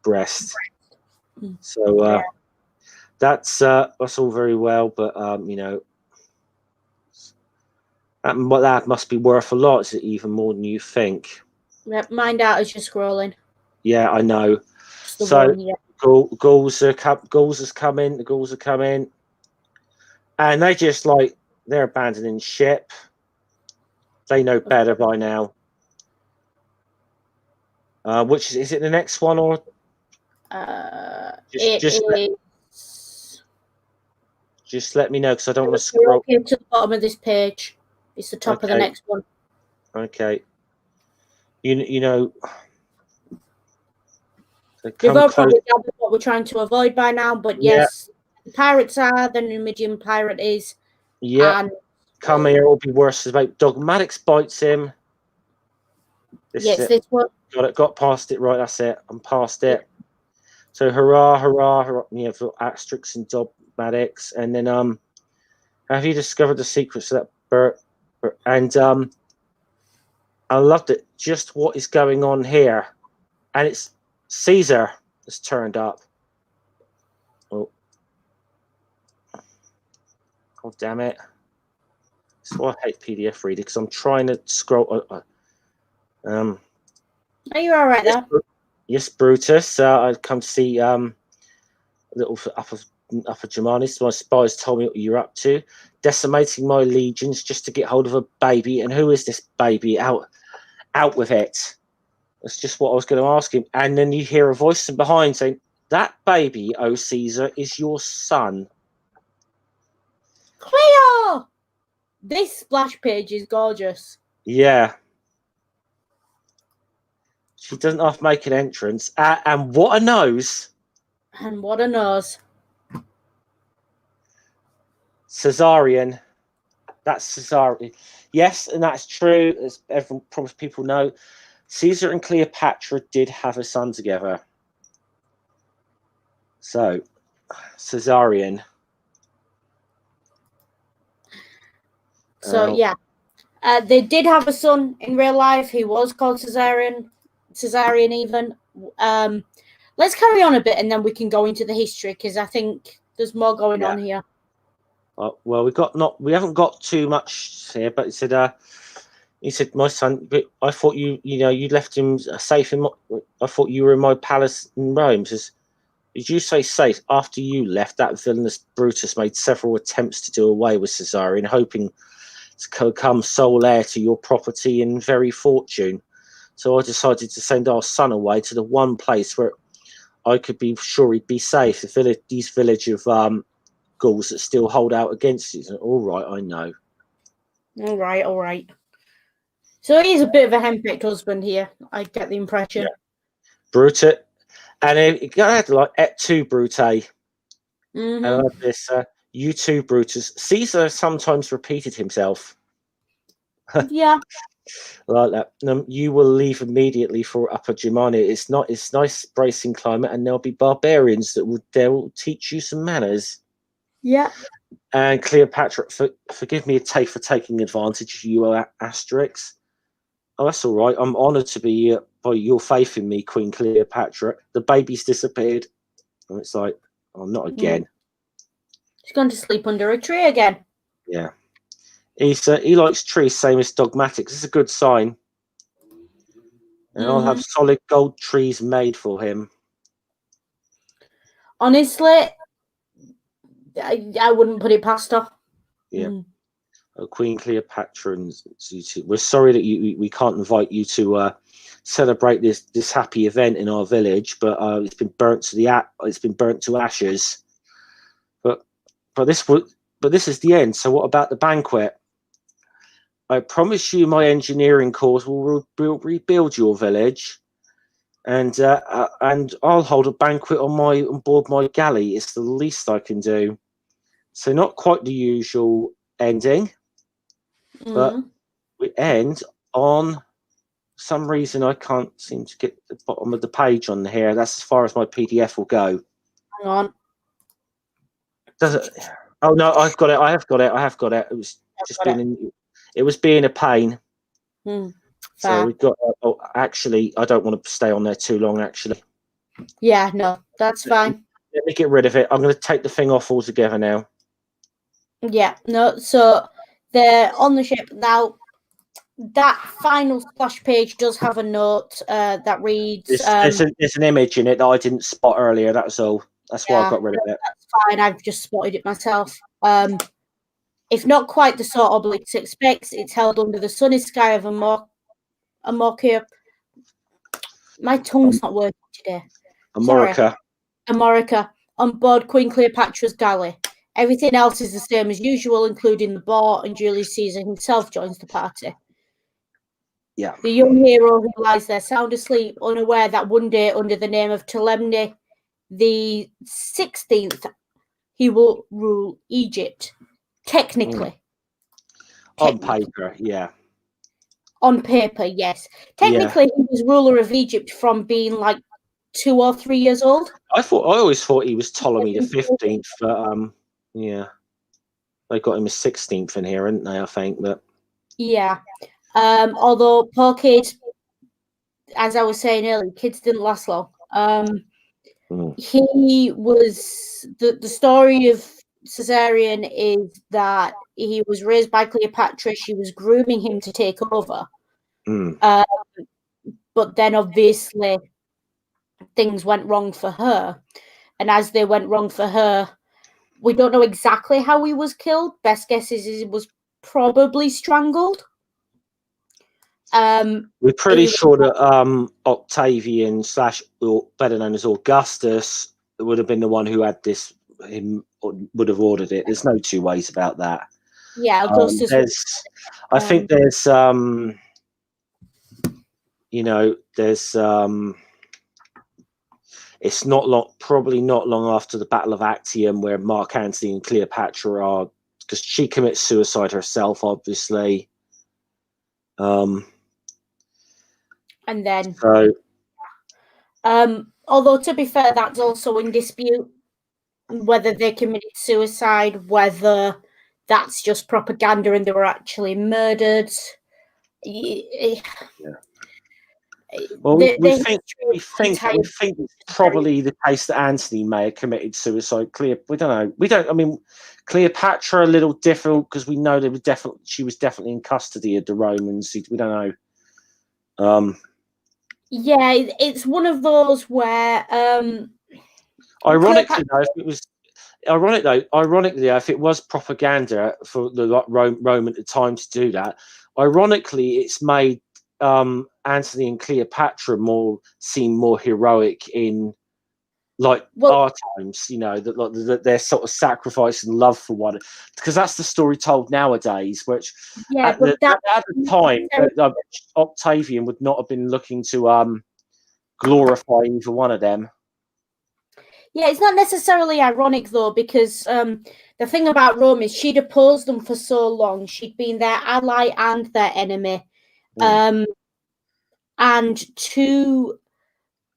Brest. So that's all very well, but that must be worth a lot. Is it even more than you think? Yep, mind out as you're scrolling. Yeah, I know. So Gauls has come in. The Gauls are coming, and they're abandoning ship. They know better by now. Which is it the next one or? Just let me know because I don't want to scroll. To the bottom of this page. It's the top of the next one. Okay. You know. You've all probably gathered what we're trying to avoid by now, but yes, the pirates are, the Numidian pirate is. Yeah. Come here, it'll be worse. About Dogmatix bites him. This one. Got past it, right? That's it. I'm past it. So hurrah, for Asterix and Dogmatix, and then have you discovered the secrets of that bird? And I loved it. Just what is going on here, and it's Caesar has turned up. Oh damn it! That's why I hate PDF reading because I'm trying to scroll. Are you all right there? Yes, Brutus. I've come to see little upper Germanis. My spies told me what you're up to, decimating my legions just to get hold of a baby. And who is this baby? Out with it. That's just what I was going to ask him. And then you hear a voice from behind saying, "That baby, O Caesar, is your son." Cleo! This splash page is gorgeous. Yeah. She doesn't have to make an entrance. And what a nose. And what a nose. Caesarian. That's Caesarian. Yes, and that's true. As everyone, probably people know, Caesar and Cleopatra did have a son together. So, Caesarian. So, they did have a son in real life. He was called Caesarian even. Let's carry on a bit and then we can go into the history because I think there's more going on here. Well, we haven't got too much here, but he said, my son, but I thought you left him safe I thought you were in my palace in Rome. Says, did you say safe? After you left, that villainous Brutus made several attempts to do away with Caesarian, hoping to become sole heir to your property and very fortune. So I decided to send our son away to the one place where I could be sure he'd be safe. These village of Gauls that still hold out against you. All right, I know. All right. So he's a bit of a henpecked husband here. I get the impression. Yeah. Brute, and he had like et tu, Brute. And I like this. You too, Brutus. Caesar sometimes repeated himself. Yeah. Like that. You will leave immediately for Upper Germania. It's nice bracing climate, and there'll be barbarians that will teach you some manners. Yeah. And Cleopatra, forgive me for taking advantage of you, Asterix. Oh, that's all right. I'm honoured to be by your faith in me, Queen Cleopatra. The baby's disappeared. And it's like, oh, not again. She's gone to sleep under a tree again. Yeah. He likes trees, same as Dogmatix. It's a good sign. And I'll have solid gold trees made for him. Honestly, I wouldn't put it past her. Yeah. Queen Cleopatra, and we're sorry that we can't invite you to celebrate this happy event in our village, but it's been burnt to ashes. But this is the end. So what about the banquet? I promise you, my engineering corps will rebuild your village, and I'll hold a banquet on board my galley. It's the least I can do. So not quite the usual ending, but we end on some reason I can't seem to get the bottom of the page on here. That's as far as my PDF will go. Hang on. Does it? Oh no, I've got it. I have got it. It was just it was being a pain. So we've got. Oh, actually, I don't want to stay on there too long. Actually. Yeah, no, that's fine. Let me get rid of it. I'm going to take the thing off altogether now. Yeah, no. So they're on the ship now. That final splash page does have a note that reads. There's an image in it that I didn't spot earlier. That's all. That's why I got rid of it. That's fine. I've just spotted it myself. If not quite the sort Obelix expects, it's held under the sunny sky of Amorcia. My tongue's not working today. Amorica, on board Queen Cleopatra's galley. Everything else is the same as usual, including the boar, and Julius Caesar himself joins the party. Yeah. The young hero who lies there sound asleep, unaware that one day, under the name of Ptolemy the 16th, he will rule Egypt. Technically. On paper, yeah. On paper, yes. Technically, he was ruler of Egypt from being like 2 or 3 years old. I always thought he was Ptolemy the 15th, but yeah. They got him as 16th in here, didn't they, I think, but yeah. Although poor kid, as I was saying earlier, kids didn't last long. He was the story of Caesarion is that he was raised by Cleopatra. She was grooming him to take over. But then obviously things went wrong for her. And as they went wrong for her, we don't know exactly how he was killed. Best guess is he was probably strangled. We're pretty sure that Octavian / better known as Augustus would have been the one who had this. Him would have ordered it. There's no two ways about that. Yeah, Augustus. I think there's it's probably not long after the Battle of Actium where Mark Antony and Cleopatra are, because she commits suicide herself, obviously. And then, although to be fair, that's also in dispute whether they committed suicide, whether that's just propaganda and they were actually murdered. Well, we think it's probably the case that Antony may have committed suicide. We don't know. I mean, Cleopatra a little different because we know she was definitely in custody of the Romans. We don't know. Yeah, it's one of those where. Ironically, if it was propaganda for the Roman at the time to do that, ironically, it's made Antony and Cleopatra seem more heroic in our times. That they're sort of sacrifice and love for one, because that's the story told nowadays. Which at the time, Octavian would not have been looking to glorify either one of them. Yeah, it's not necessarily ironic though, because the thing about Rome is she'd opposed them for so long. She'd been their ally and their enemy. And to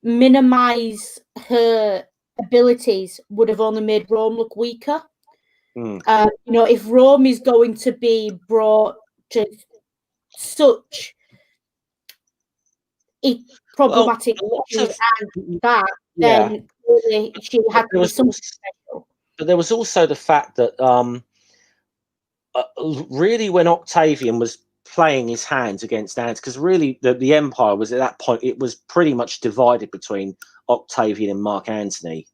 minimize her abilities would have only made Rome look weaker. If Rome is going to be brought to such problematic issues and that, then clearly she had to be something special. But there was also the fact that really when Octavian was playing his hands against Antony, because really the empire was at that point, it was pretty much divided between Octavian and Mark Antony.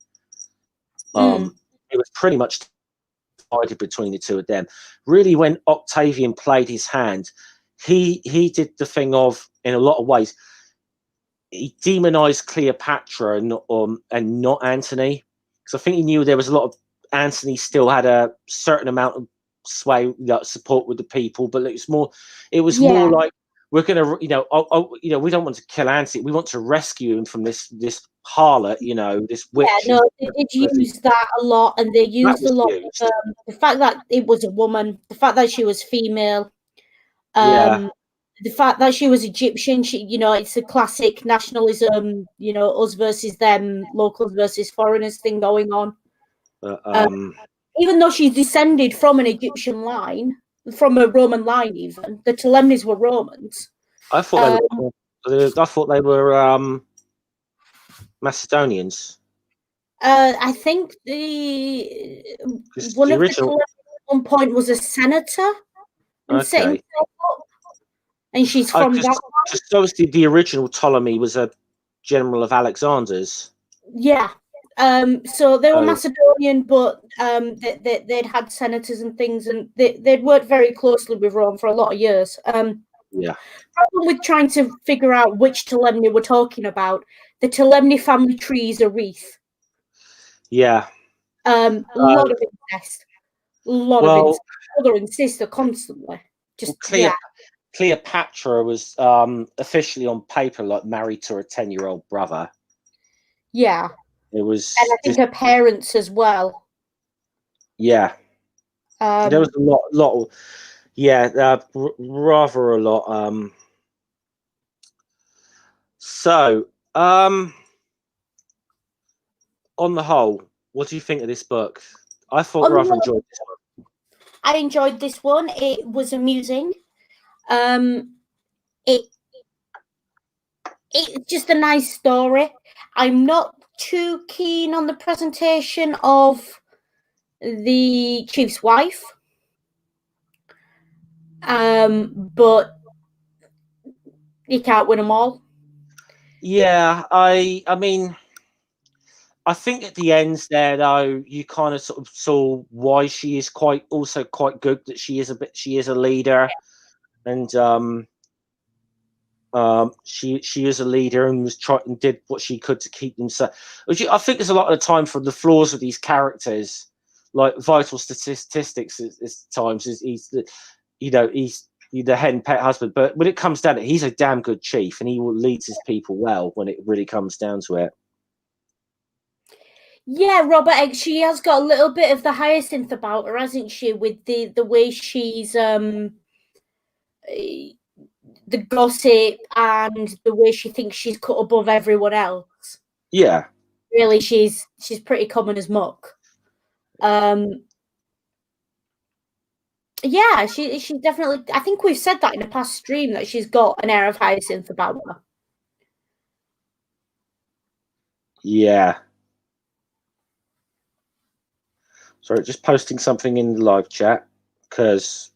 It was pretty much divided between the two of them. Really, when Octavian played his hand, he did the thing of, in a lot of ways, he demonized Cleopatra and not Antony, because I think he knew there was a lot of Antony still had a certain amount of sway, support with the people, but it was more like we're gonna, we don't want to kill Anthony. We want to rescue him from this harlot, this witch. Yeah, no, they did use that a lot, and they used a lot used. of the fact that it was a woman, the fact that she was female, Yeah. the fact that she was Egyptian. It's a classic nationalism, us versus them, locals versus foreigners thing going on. Even though she's descended from an Egyptian line, from a Roman line, even the Telemnis were Romans. I thought they were Macedonians. I think one of the Telemnis at one point was a senator. Okay. And she's from that. Just obviously, the original Ptolemy was a general of Alexander's. Yeah. So they were Macedonian, but they'd had senators and things, and they'd worked very closely with Rome for a lot of years. Yeah. Problem with trying to figure out which Telemni we're talking about, the Telemni family tree is a wreath. Yeah. A lot of incest. A lot of incest. Brother and sister constantly. Cleopatra was officially on paper like married to her 10-year-old brother. Yeah. It was, and I think her parents as well. Yeah. There was a lot. Rather a lot. So, on the whole, what do you think of this book? I thought rather enjoyed this one. I enjoyed this one. It was amusing. It's just a nice story. I'm not too keen on the presentation of the chief's wife, but you can't win them all. Yeah, I mean, I think at the end there, though, you kind of sort of saw why she is quite good. That she is a leader, and she is a leader and did what she could to keep them safe. I think there's a lot of the time for the flaws of these characters, like vital statistics. At times he's the hen pet husband, but when it comes down to it, he's a damn good chief, and he leads his people well when it really comes down to it. Yeah, Robert, she has got a little bit of the Hyacinth about her, hasn't she? With the way she's the gossip and the way she thinks she's cut above everyone else. Yeah, really, she's pretty common as muck. Yeah, she's definitely. I think we've said that in a past stream that she's got an air of Hyacinth about her. Yeah. Sorry, just posting something in the live chat because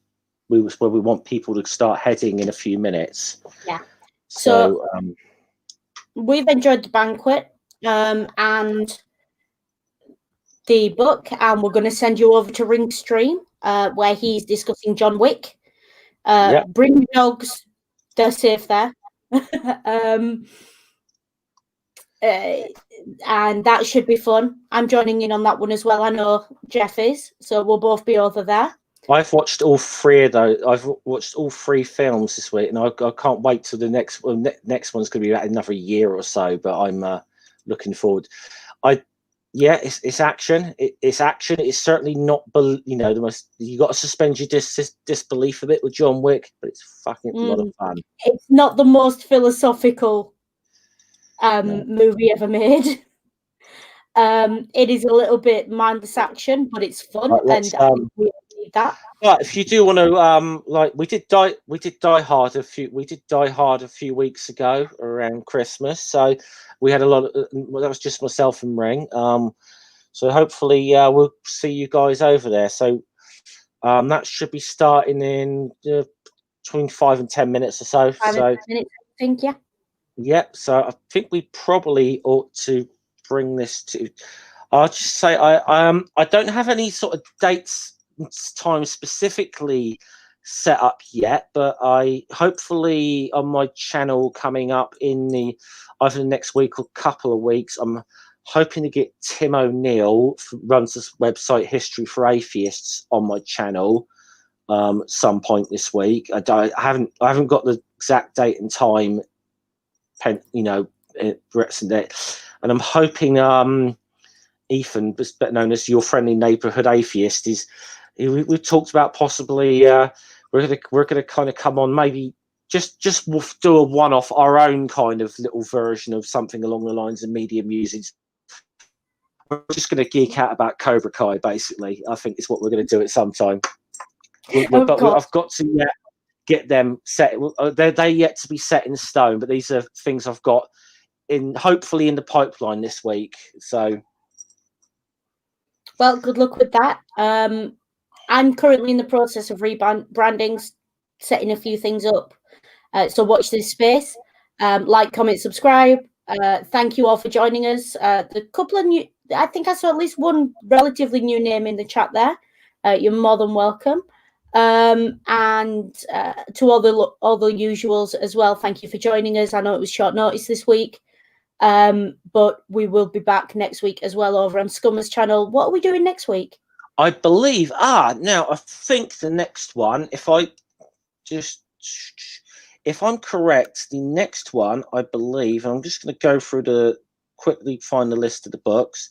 we want people to start heading in a few minutes. Yeah. So we've enjoyed the banquet and the book, and we're going to send you over to Ring Stream where he's discussing John Wick. Bring your dogs; they're safe there. And that should be fun. I'm joining in on that one as well. I know Jeff is, so we'll both be over there. I've watched all three of those. I've watched all three films this week, and I can't wait till the next one. Next one's going to be about another year or so, but I'm looking forward. It's action. It's action. It's certainly not, the most. You got to suspend your disbelief a bit with John Wick, but it's fucking a lot of fun. It's not the most philosophical movie ever made. It is a little bit mindless action, but it's fun, and I think we need that. But if you do want to, we did Die Hard a few weeks ago around Christmas, so we had a lot of. That was just myself and Ring. So hopefully we'll see you guys over there. So that should be starting in between 5 and 10 minutes or so. 5 and 10 minutes, I think, yeah. Yep. So I think we probably ought to bring this to. I'll just say I don't have any sort of dates, time specifically set up yet, but I hopefully on my channel coming up in either the next week or couple of weeks, I'm hoping to get Tim O'Neill, runs this website History for Atheists, on my channel some point this week. I haven't got the exact date and time, you know, represent it. And I'm hoping Ethan, better known as your friendly neighborhood atheist, we've talked about possibly we're gonna kind of come on, maybe just do a one-off, our own kind of little version of something along the lines of media musings. We're just going to geek out about Cobra Kai, basically. I think it's what we're going to do at some time. I've got to get them set. They're yet to be set in stone, but these are things I've got hopefully in the pipeline this week. So, well, good luck with that. I'm currently in the process of rebranding, setting a few things up. So watch this space. Like, comment, subscribe. Thank you all for joining us. The couple of new, I think I saw at least one relatively new name in the chat there. You're more than welcome. And to all the usuals as well, thank you for joining us. I know it was short notice this week, but we will be back next week as well over on Scummer's channel. What are we doing next week? I believe, now I think the next one, if I'm correct, the next one, I believe, I'm just going to go through quickly find the list of the books.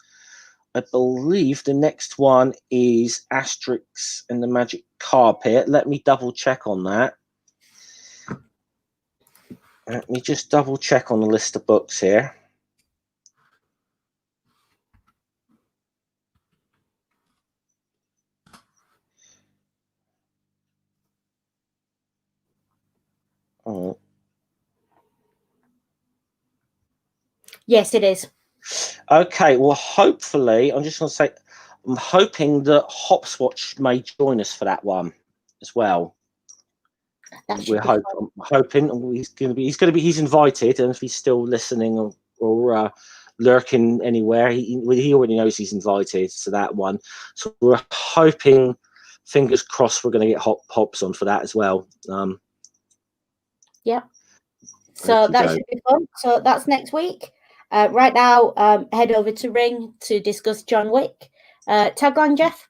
I believe the next one is Asterix and the Magic Carpet. Let me double check on that. Let me just double check on the list of books here. Oh. Yes, it is. Okay, well, hopefully, I'm just going to say, I'm hoping that Hopswatch may join us for that one as well. I'm hoping he's invited, and if he's still listening or lurking anywhere, he already knows he's invited to that one. So we're hoping, fingers crossed, we're going to get Hops on for that as well. Yeah. So that should be fun. So that's next week. Right now, head over to Ring to discuss John Wick. Tagline, Jeff?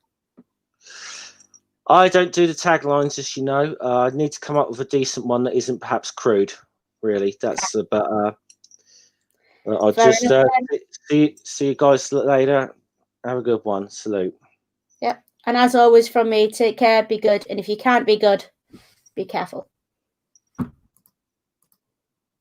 I don't do the taglines, as you know. I need to come up with a decent one that isn't perhaps crude. Really, that's about. I'll just see you guys later. Have a good one. Salute. Yep. And as always from me, take care, be good, and if you can't be good, be careful.